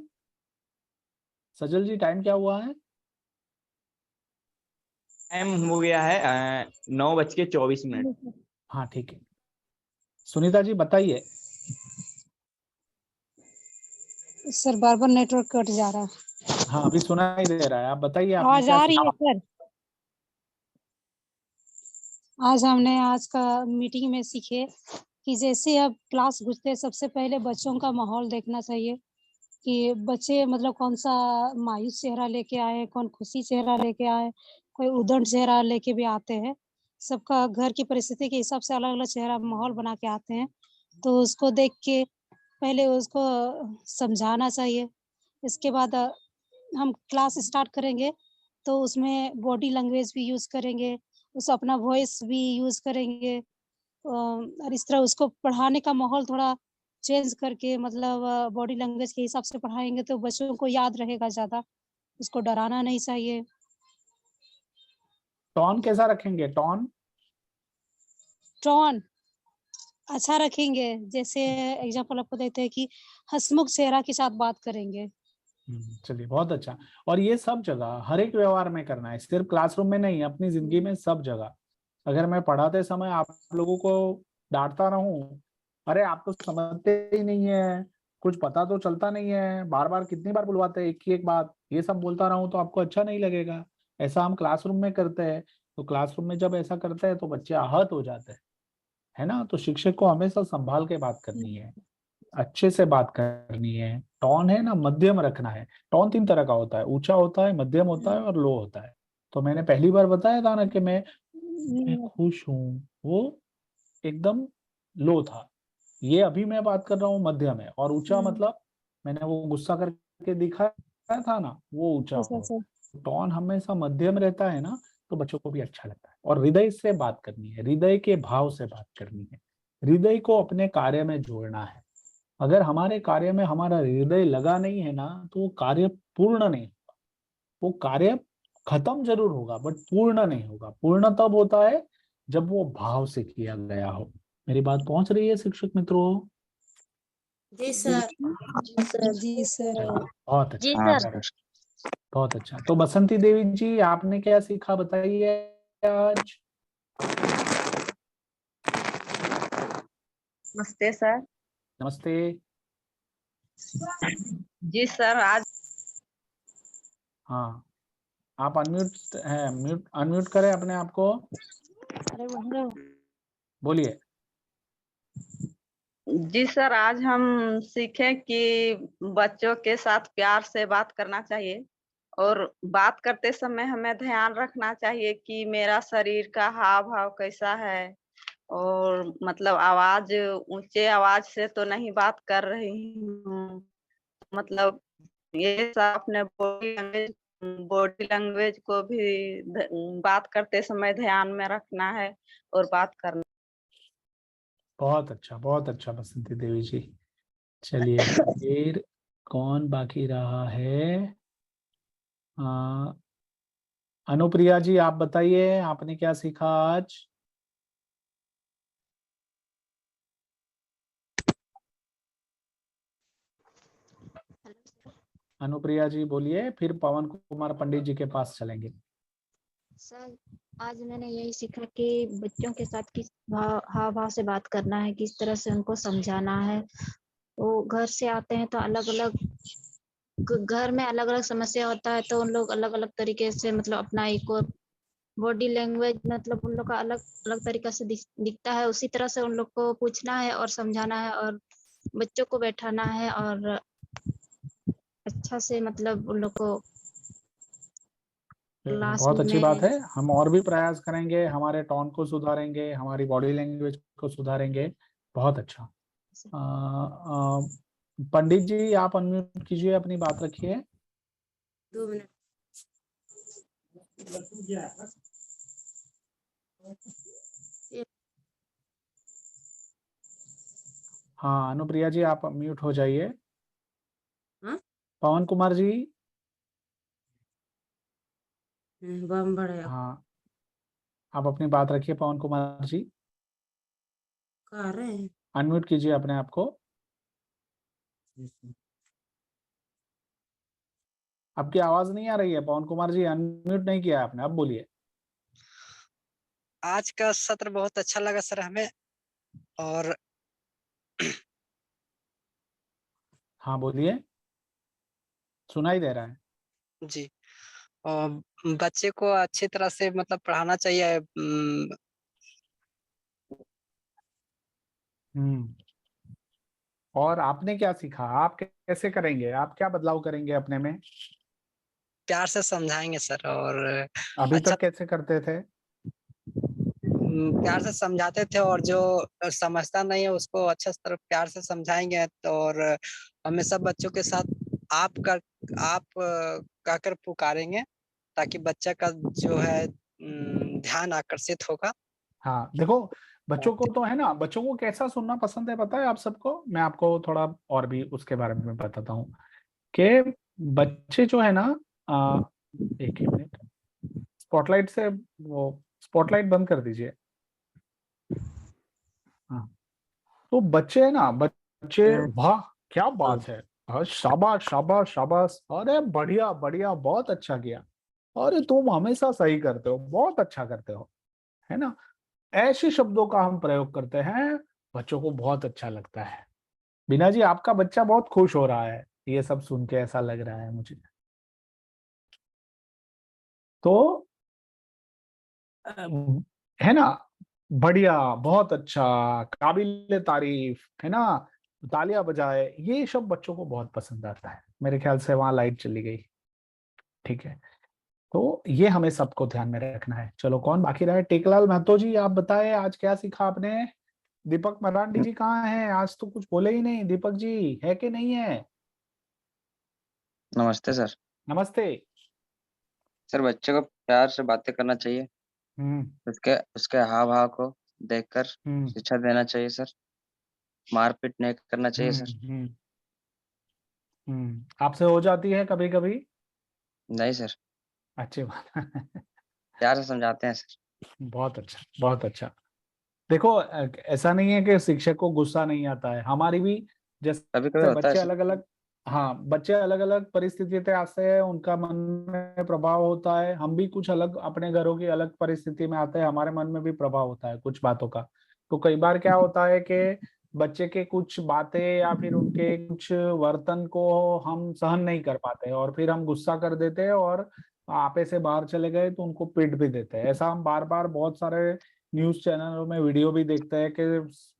सजल जी, टाइम क्या हुआ है? टाइम हो गया है 9:24। हाँ ठीक है, सुनीता जी बताइए। सर बार बार नेटवर्क कट जा रहा है। हाँ अभी सुनाई दे रहा है, आप बताइए, आपने आवाज क्या आ रही है सीखा? सर? आज हमने आज का मीटिंग में सीखे कि जैसे अब क्लास घुसते सबसे पहले बच्चों का माहौल देखना चाहिए कि बच्चे मतलब कौन सा मायूस चेहरा लेके आए, कौन खुशी चेहरा लेके आए, कोई उदंड चेहरा लेके भी आते हैं। सबका घर की परिस्थिति के हिसाब से अलग अलग चेहरा माहौल बना के आते हैं, तो उसको देख के पहले उसको समझाना चाहिए। इसके बाद हम क्लास स्टार्ट करेंगे तो उसमें बॉडी लैंग्वेज भी यूज करेंगे, उस अपना वॉइस भी यूज करेंगे, और इस तरह उसको पढ़ाने का माहौल थोड़ा चेंज करके मतलब बॉडी लैंग्वेज के हिसाब से पढ़ाएंगे तो बच्चों को याद रहेगा ज्यादा, उसको डराना नहीं चाहिए। टोन कैसा रखेंगे? टोन टोन अच्छा रखेंगे, जैसे एग्जांपल आपको देते हैं कि हंसमुख चेहरा के साथ बात करेंगे। चलिए बहुत अच्छा। और ये सब जगह हर एक व्यवहार में करना है, सिर्फ क्लासरूम में नहीं, अपनी जिंदगी में सब जगह। अगर मैं पढ़ाते समय आप लोगों को डांटता रहूं, अरे आप तो समझते ही नहीं है, कुछ पता तो चलता नहीं है, बार बार कितनी बार बुलवाते हैं एक ही एक बात, ये सब बोलता रहूं तो आपको अच्छा नहीं लगेगा। ऐसा हम क्लासरूम में करते हैं, तो क्लासरूम में जब ऐसा करते हैं तो बच्चे आहत हो जाते हैं, है ना। तो शिक्षक को हमेशा संभाल के बात करनी है, अच्छे से बात करनी है। टोन है ना, मध्यम रखना है। टोन 3 तरह का होता है, ऊंचा होता है, मध्यम होता है और लो होता है। तो मैंने पहली बार बताया था ना कि मैं खुश हूँ, वो एकदम लो था। ये अभी मैं बात कर रहा हूँ मध्यम है, और ऊंचा मतलब मैंने वो गुस्सा करके दिखाया था ना, वो ऊंचा हो। टोन हमेशा मध्यम रहता है ना, तो बच्चों को भी अच्छा लगता है। और हृदय से बात करनी है, हृदय के भाव से बात करनी है, हृदय को अपने कार्य में जोड़ना है। अगर हमारे कार्य में हमारा हृदय लगा नहीं है ना, तो वो कार्य पूर्ण नहीं होगा। वो कार्य खत्म जरूर होगा बट पूर्ण नहीं होगा। पूर्ण तब होता है जब वो भाव से किया गया हो। मेरी बात पहुंच रही है शिक्षक मित्रों? जी सर। जी सर। बहुत जी अच्छा, सर। बहुत अच्छा। तो बसंती देवी जी, आपने क्या सीखा बताइए आज? नमस्ते सर। नमस्ते। जी सर। आज हाँ आप अनम्यूट है, म्यूट अनम्यूट करें अपने आप को, बोलिए। जी सर, आज हम सीखे कि बच्चों के साथ प्यार से बात करना चाहिए, और बात करते समय हमें ध्यान रखना चाहिए कि मेरा शरीर का हाव भाव कैसा है, और मतलब आवाज ऊंचे आवाज से तो नहीं बात कर रही हूँ। मतलब ये सब अपने बॉडी लैंग्वेज को भी बात करते समय ध्यान में रखना है और बात करना। बहुत अच्छा बसंती देवी जी। चलिए फिर कौन बाकी रहा है? अनुप्रिया जी, आप बताइए आपने क्या सीखा आज? अनुप्रिया जी बोलिए, फिर पवन कुमार पंडित जी के पास चलेंगे। सर आज मैंने यही सीखा कि बच्चों के साथ किस हाव भाव से बात करना है, किस तरह से उनको समझाना है। वो घर से आते हैं तो अलग अलग घर में अलग अलग समस्या होता है, तो उन लोग अलग अलग तरीके से मतलब अपना एक और बॉडी लैंग्वेज मतलब उन लोग का अलग अलग तरीका से दिखता है। उसी तरह से उन लोग को पूछना है और समझाना है और बच्चों को बैठाना है और अच्छा से मतलब उन लोग को क्लास बहुत अच्छी बात में। है। हम और भी प्रयास करेंगे, हमारे टोन को सुधारेंगे, हमारी बॉडी लैंग्वेज को सुधारेंगे। बहुत अच्छा। पंडित जी आप अनम्यूट कीजिए, अपनी बात रखिए। 2 मिनट। हाँ अनुप्रिया जी आप म्यूट हो जाइए। हाँ? पवन कुमार जी। बम बढ़ाया। हाँ आप अपनी बात रखिए पवन कुमार जी। कर रहे हैं। अनम्यूट कीजिए अपने आप को। आपकी आवाज नहीं आ रही है पवन कुमार जी, अनम्यूट नहीं किया आपने, अब बोलिए। आज का सत्र बहुत अच्छा लगा सर हमें। और हाँ बोलिए, सुनाई दे रहा है। जी और बच्चे को अच्छी तरह से मतलब पढ़ाना चाहिए। और आपने क्या सीखा? आप कैसे करेंगे? आप क्या बदलाव करेंगे अपने में? प्यार से समझाएंगे सर। और अभी अच्छा तक कैसे करते थे? प्यार से समझाते थे और जो समझता नहीं है उसको अच्छा तरह प्यार से समझाएंगे। तो और हमेशा बच्चों के साथ आप कहकर पुकारेंगे ताकि बच्चा का जो है ध्यान आकर्षित होगा। हाँ देखो, बच्चों को तो है ना, बच्चों को कैसा सुनना पसंद है पता है आप सबको? मैं आपको थोड़ा और भी उसके बारे में बताता हूँ कि बच्चे जो है ना, एक ही मिनट, स्पॉटलाइट से वो स्पॉटलाइट बंद कर दीजिए। हाँ तो बच्चे है ना, बच्चे, वाह क्या बात है, शाबाश शाबाश शाबाश, अरे बढ़िया बढ़िया, बहुत अच्छा किया, अरे तुम हमेशा सही करते हो, बहुत अच्छा करते हो, है ना। ऐसे शब्दों का हम प्रयोग करते हैं, बच्चों को बहुत अच्छा लगता है। बीना जी आपका बच्चा बहुत खुश हो रहा है ये सब सुन के, ऐसा लग रहा है मुझे। तो है ना, बढ़िया, बहुत अच्छा, काबिल तारीफ, है ना, तालियां बजाए, ये सब बच्चों को बहुत पसंद आता है। मेरे ख्याल से वहां लाइट चली गई, ठीक है। तो ये हमें सबको ध्यान में रखना है। चलो कौन बाकी रहा है? टेकलाल महतो जी आप बताएं आज क्या सीखा आपने? दीपक मरांडी जी कहाँ हैं? आज तो कुछ बोले ही नहीं। दीपक जी है कि नहीं है? नमस्ते सर। नमस्ते। सर बच्चे को प्यार से बातें करना चाहिए, उसके उसके हाव भाव को देखकर शिक्षा देना चाहिए सर। मारपीट नहीं करना चाहिए सर। आपसे हो जाती है कभी कभी? नहीं सर, अच्छी बात प्यार से समझाते हैं सर। बहुत अच्छा बहुत अच्छा। देखो ऐसा नहीं है कि शिक्षक को गुस्सा नहीं आता है, हमारी भी कभी कभी जैसे होता है बच्चे सर। अलग अलग, हाँ बच्चे अलग अलग परिस्थिति से आते हैं, उनका मन में प्रभाव होता है, हम भी कुछ अलग अपने घरों की अलग परिस्थिति में आते हैं, हमारे मन में भी प्रभाव होता है कुछ बातों का। तो कई बार क्या होता है कि बच्चे के कुछ बातें या फिर उनके कुछ वर्तन को हम सहन नहीं कर पाते और फिर हम गुस्सा कर देते हैं और आपे से बाहर चले गए तो उनको पीट भी देते हैं। ऐसा हम बार बार बहुत सारे न्यूज चैनलों में वीडियो भी देखते हैं कि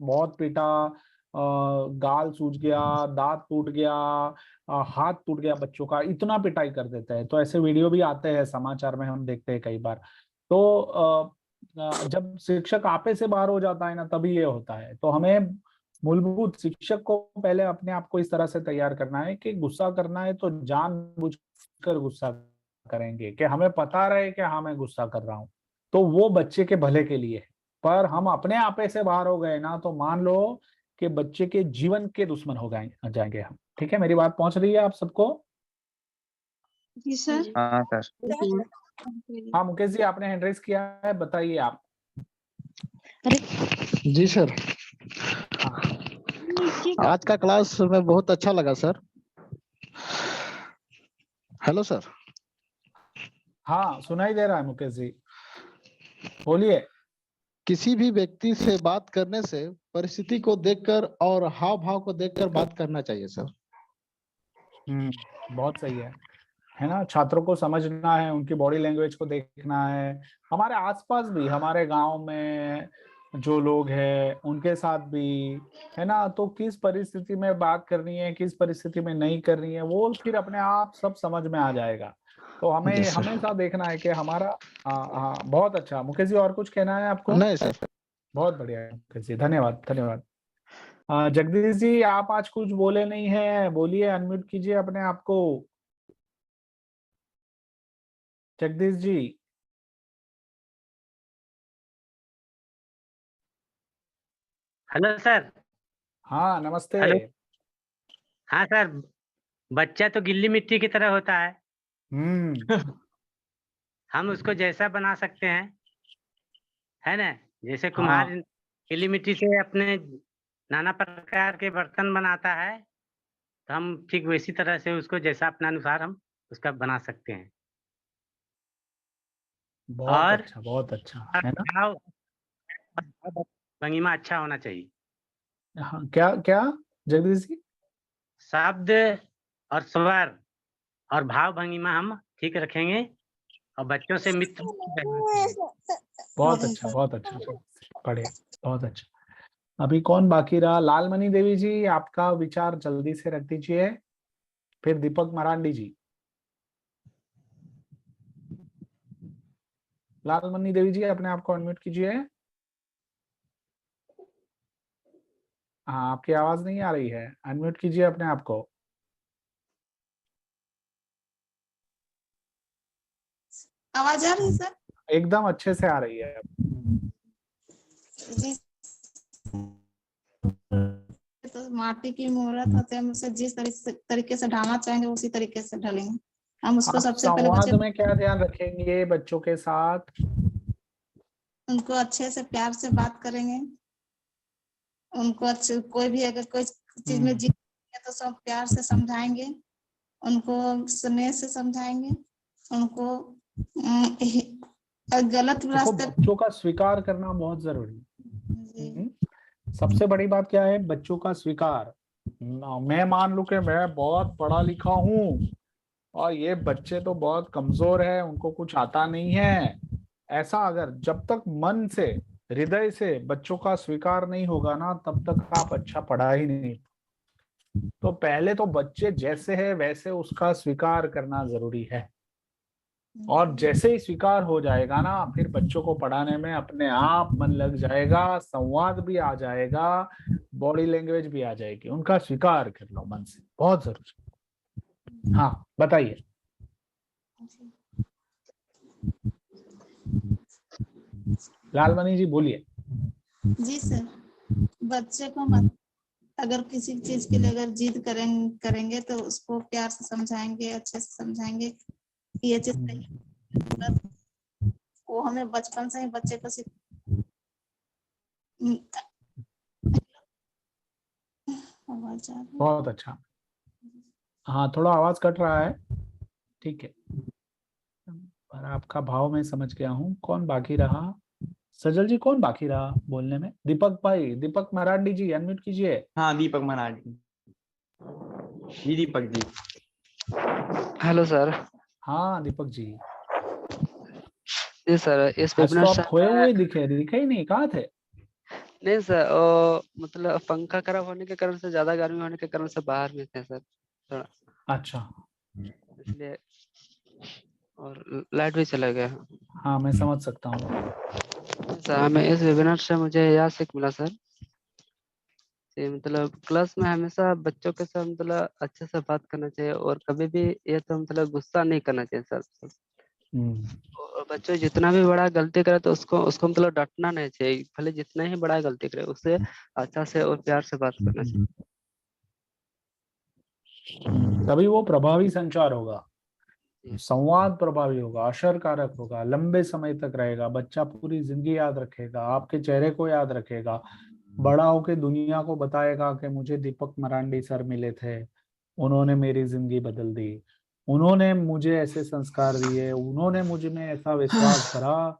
बहुत पीटा, गाल सूज गया, दांत टूट गया, हाथ टूट गया, बच्चों का इतना पिटाई कर देते हैं। तो ऐसे वीडियो भी आते हैं समाचार में, हम देखते हैं कई बार। तो जब शिक्षक आपे से बाहर हो जाता है ना, तभी ये होता है। तो हमें मूलभूत शिक्षक को पहले अपने आप को इस तरह से तैयार करना है कि गुस्सा करना है तो जानबूझकर गुस्सा करेंगे, कि हमें पता रहे कि हाँ मैं गुस्सा कर रहा हूँ, तो वो बच्चे के भले के लिए है। पर हम अपने आपे से बाहर हो गए ना, तो मान लो कि बच्चे के जीवन के दुश्मन हो जाएंगे हम। ठीक है, मेरी बात पहुंच रही है आप सबको? जी सर। हाँ सर। हाँ मुकेश जी, आपने हैंड रेज किया है, बताइए आप। जी सर, आज का क्लास में बहुत अच्छा लगा सर। Hello sir. हाँ सुनाई दे रहा है मुकेश जी, बोलिए। किसी भी व्यक्ति से बात करने से परिस्थिति को देखकर और हाव भाव को देखकर बात करना चाहिए सर। बहुत सही है ना। छात्रों को समझना है, उनकी बॉडी लैंग्वेज को देखना है। हमारे आसपास भी, हमारे गांव में जो लोग हैं उनके साथ भी, है ना, तो किस परिस्थिति में बात करनी है, किस परिस्थिति में नहीं करनी है, वो फिर अपने आप सब समझ में आ जाएगा। तो हमें जी सर। हमेशा देखना है कि हमारा हाँ बहुत अच्छा। मुकेश जी और कुछ कहना है आपको? नहीं सर। बहुत बढ़िया मुकेश जी, धन्यवाद धन्यवाद। जगदीश जी आप आज कुछ बोले नहीं है, बोलिए, अनम्यूट कीजिए अपने आप को। जगदीश जी। Hello sir. हाँ नमस्ते। हेलो। हाँ सर, बच्चा तो गिल्ली मिट्टी की तरह होता है। हम उसको जैसा बना सकते हैं, है ना। जैसे कुम्हार हाँ गिल्ली मिट्टी से अपने नाना प्रकार के बर्तन बनाता है, तो हम ठीक वैसी तरह से उसको जैसा अपना अनुसार हम उसका बना सकते हैं। बहुत और अच्छा, बहुत अच्छा, है ना। भाव भंगिमा अच्छा होना चाहिए। हाँ क्या क्या जगदीश जी? शब्द और स्वर और भाव भंगिमा हम ठीक रखेंगे और बच्चों से मित्र बहुत अच्छा, बहुत अच्छा, बढ़िया, बहुत अच्छा। अभी कौन बाकी रहा? लालमणि देवी जी, आपका विचार जल्दी से रख दीजिए, फिर दीपक मरांडी जी। लालमणि देवी जी अपने आप को अनम्यूट कीजिए। हाँ आपकी आवाज नहीं आ रही है, अनम्यूट कीजिए अपने आप को। आवाज आ रही है सर? एकदम अच्छे से आ रही है। जी। तो माटी की मूर्त होते हैं, हम उसे जिस तरीके से ढालना चाहेंगे उसी तरीके से ढलेंगे। हम उसको आप सबसे पहले संवाद बच्चे में क्या ध्यान रखेंगे बच्चों के साथ? उनको अच्छे से प्यार से बात करेंगे। उनको अच्छे, कोई भी अगर कोई चीज में जिद है तो सब प्यार से समझाएंगे, उनको स्नेह से समझाएंगे, उनको गलत देखो रास्ते। बच्चों का स्वीकार करना बहुत जरूरी है। सबसे बड़ी बात क्या है? बच्चों का स्वीकार। मैं मान लूं कि मैं बहुत पढ़ा लिखा हूँ और ये बच्चे तो बहुत कमजोर है, उनको कुछ आता नहीं है, ऐसा अगर जब तक मन से, हृदय से बच्चों का स्वीकार नहीं होगा ना, तब तक आप अच्छा पढ़ा ही नहीं। तो पहले तो बच्चे जैसे है वैसे उसका स्वीकार करना जरूरी है, और जैसे ही स्वीकार हो जाएगा ना, फिर बच्चों को पढ़ाने में अपने आप मन लग जाएगा, संवाद भी आ जाएगा, बॉडी लैंग्वेज भी आ जाएगी। उनका स्वीकार कर लो मन से, बहुत जरूरी। हाँ बताइए। लालमणि जी बोलिए। जी सर, बच्चे को मत, अगर किसी चीज के लिए अगर जिद करेंगे तो उसको प्यार से समझाएंगे, अच्छे से समझाएंगे कि ये चीज सही है। वो हमें बचपन से ही बच्चे को बहुत अच्छा। हाँ थोड़ा आवाज कट रहा है, ठीक है, पर आपका भाव मैं समझ गया हूँ। कौन बाकी रहा? सजल जी कौन बाकी रहा बोलने में? दीपक भाई, दीपक मरांडी जी अनम्यूट कीजिए। हाँ दीपक मरांडी जी, दीपक जी। Hello sir. हाँ दीपक जी। जी सर, इस आज तो वेबिनार आप से खोए हुए दिखे ही नहीं, कहाँ थे? नहीं सर, मतलब पंखा खराब होने के कारण से, ज्यादा गर्मी होने के कारण से बाहर में थे सर थोड़ा। अच्छा, इसलिए, और लाइट भी चला गया। हाँ मैं समझ सकता हूँ। सर हमें इस वेबिनार से मुझे यह सीख मिला सर कि मतलब क्लास में हमेशा बच्चों के साथ मतलब अच्छे से बात करना चाहिए और कभी भी ये तो मतलब गुस्सा नहीं करना चाहिए सर। और बच्चों जितना भी बड़ा गलती करे तो उसको उसको मतलब डांटना नहीं चाहिए, भले जितना ही बड़ा गलती करे उससे अच्छा से और प्यार से बात करना चाहिए। तभी वो प्रभावी संचार होगा, संवाद प्रभावी होगा, असरकारक होगा, लंबे समय तक रहेगा, बच्चा पूरी जिंदगी याद रखेगा, आपके चेहरे को याद रखेगा, बड़ा होके दुनिया को बताएगा कि मुझे दीपक मरांडी सर मिले थे, उन्होंने मेरी जिंदगी बदल दी, उन्होंने मुझे ऐसे संस्कार दिए, उन्होंने मुझ में ऐसा विश्वास भरा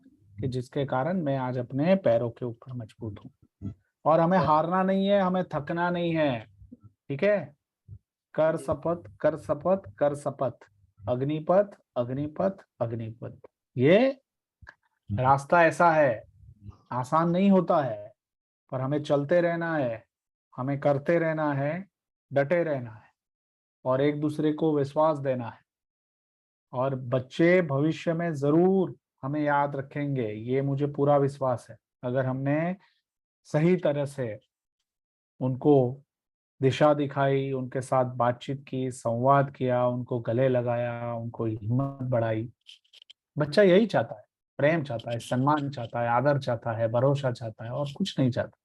कि जिसके कारण मैं आज अपने पैरों के ऊपर मजबूत हूँ। और हमें हारना नहीं है, हमें थकना नहीं है, ठीक है। कर शपथ, कर शपथ, कर शपथ, अग्निपथ, अग्निपथ, अग्निपथ। ये रास्ता ऐसा है, आसान नहीं होता है, पर हमें चलते रहना है, हमें करते रहना है, डटे रहना है और एक दूसरे को विश्वास देना है। और बच्चे भविष्य में जरूर हमें याद रखेंगे, ये मुझे पूरा विश्वास है, अगर हमने सही तरह से उनको दिशा दिखाई, उनके साथ बातचीत की, संवाद किया, उनको गले लगाया, उनको हिम्मत बढ़ाई। बच्चा यही चाहता है, प्रेम चाहता है, सम्मान चाहता है, आदर चाहता है, भरोसा चाहता है और कुछ नहीं चाहता।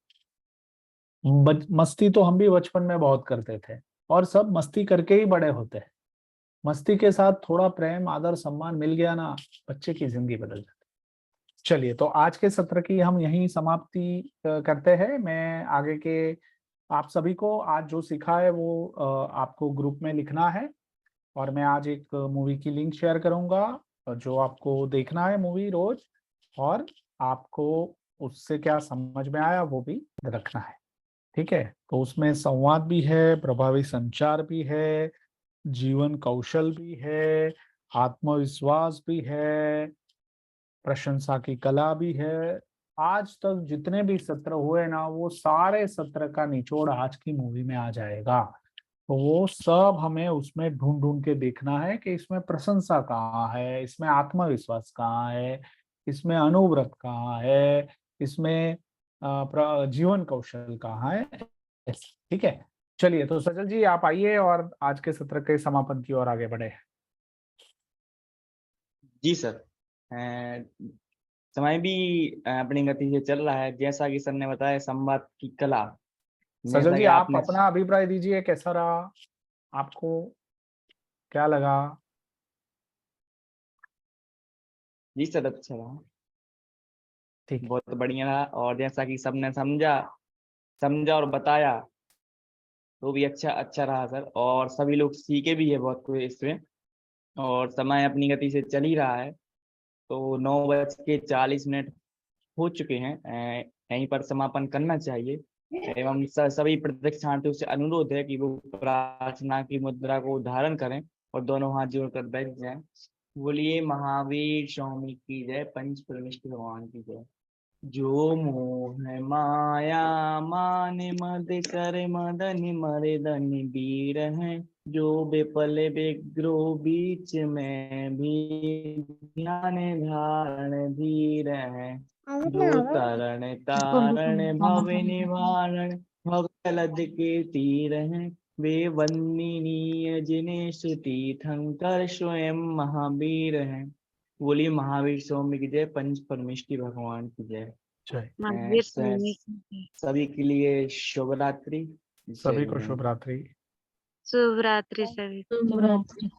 मस्ती तो हम भी बचपन में बहुत करते थे और सब मस्ती करके ही बड़े होते हैं। मस्ती के साथ थोड़ा प्रेम, आदर, सम्मान मिल गया ना, बच्चे की जिंदगी बदल जाती है। चलिए, तो आज के सत्र की हम यहीं समाप्ति करते हैं। मैं आगे के आप सभी को आज जो सीखा है वो आपको ग्रुप में लिखना है और मैं आज एक मूवी की लिंक शेयर करूंगा जो आपको देखना है मूवी रोज, और आपको उससे क्या समझ में आया वो भी रखना है, ठीक है। तो उसमें संवाद भी है, प्रभावी संचार भी है, जीवन कौशल भी है, आत्मविश्वास भी है, प्रशंसा की कला भी है। आज तक जितने भी सत्र हुए ना, वो सारे सत्र का निचोड़ आज की मूवी में आ जाएगा। तो वो सब हमें उसमें ढूंढ ढूंढ के देखना है कि इसमें प्रशंसा कहाँ है, इसमें आत्मविश्वास कहाँ है, इसमें अनुव्रत कहाँ है, इसमें जीवन कौशल कहाँ है, ठीक है। चलिए, तो सजल जी आप आइए और आज के सत्र के समापन की ओर आगे बढ़े। जी सर, समय भी अपनी गति से चल रहा है, जैसा कि सर ने बताया संवाद की कला। सजल जैसा जी कि आप आपने अपना अभिप्राय दीजिए, कैसा रहा, आपको क्या लगा? जी सर, अच्छा रहा, ठीक, बहुत बढ़िया रहा। और जैसा कि सबने समझा और बताया तो भी अच्छा रहा सर, और सभी लोग सीखे भी है बहुत कुछ इसमें। और समय अपनी गति से चल ही रहा है, तो 9:40 हो चुके हैं। यहीं पर समापन करना चाहिए एवं सभी प्रशिक्षणार्थियों से अनुरोध है कि वो प्रार्थना की मुद्रा को धारण करें और दोनों हाथ जोड़कर बैठ जाएं। बोलिए महावीर स्वामी की जय, पंच परमेश्वर भगवान की जय। जो मोह माया मान मद कर मदन मर्दन वीर हैं, जो बेपल बेग्रो बीच में भी ध्यान धारण धीर है, जो तरण तारण भव निवारण भव जलद के तीर हैं, वे वंदनीय जिन्हें स्तुति थंकर स्वयं महावीर हैं। बोलिए महावीर स्वामी की जय, पंच परमेश्वरी भगवान की जय। महावीर स्वामी सभी के लिए शुभ रात्रि। सभी को शुभ रात्रि। शुभ रात्रि सभी। शुभ रात्रि।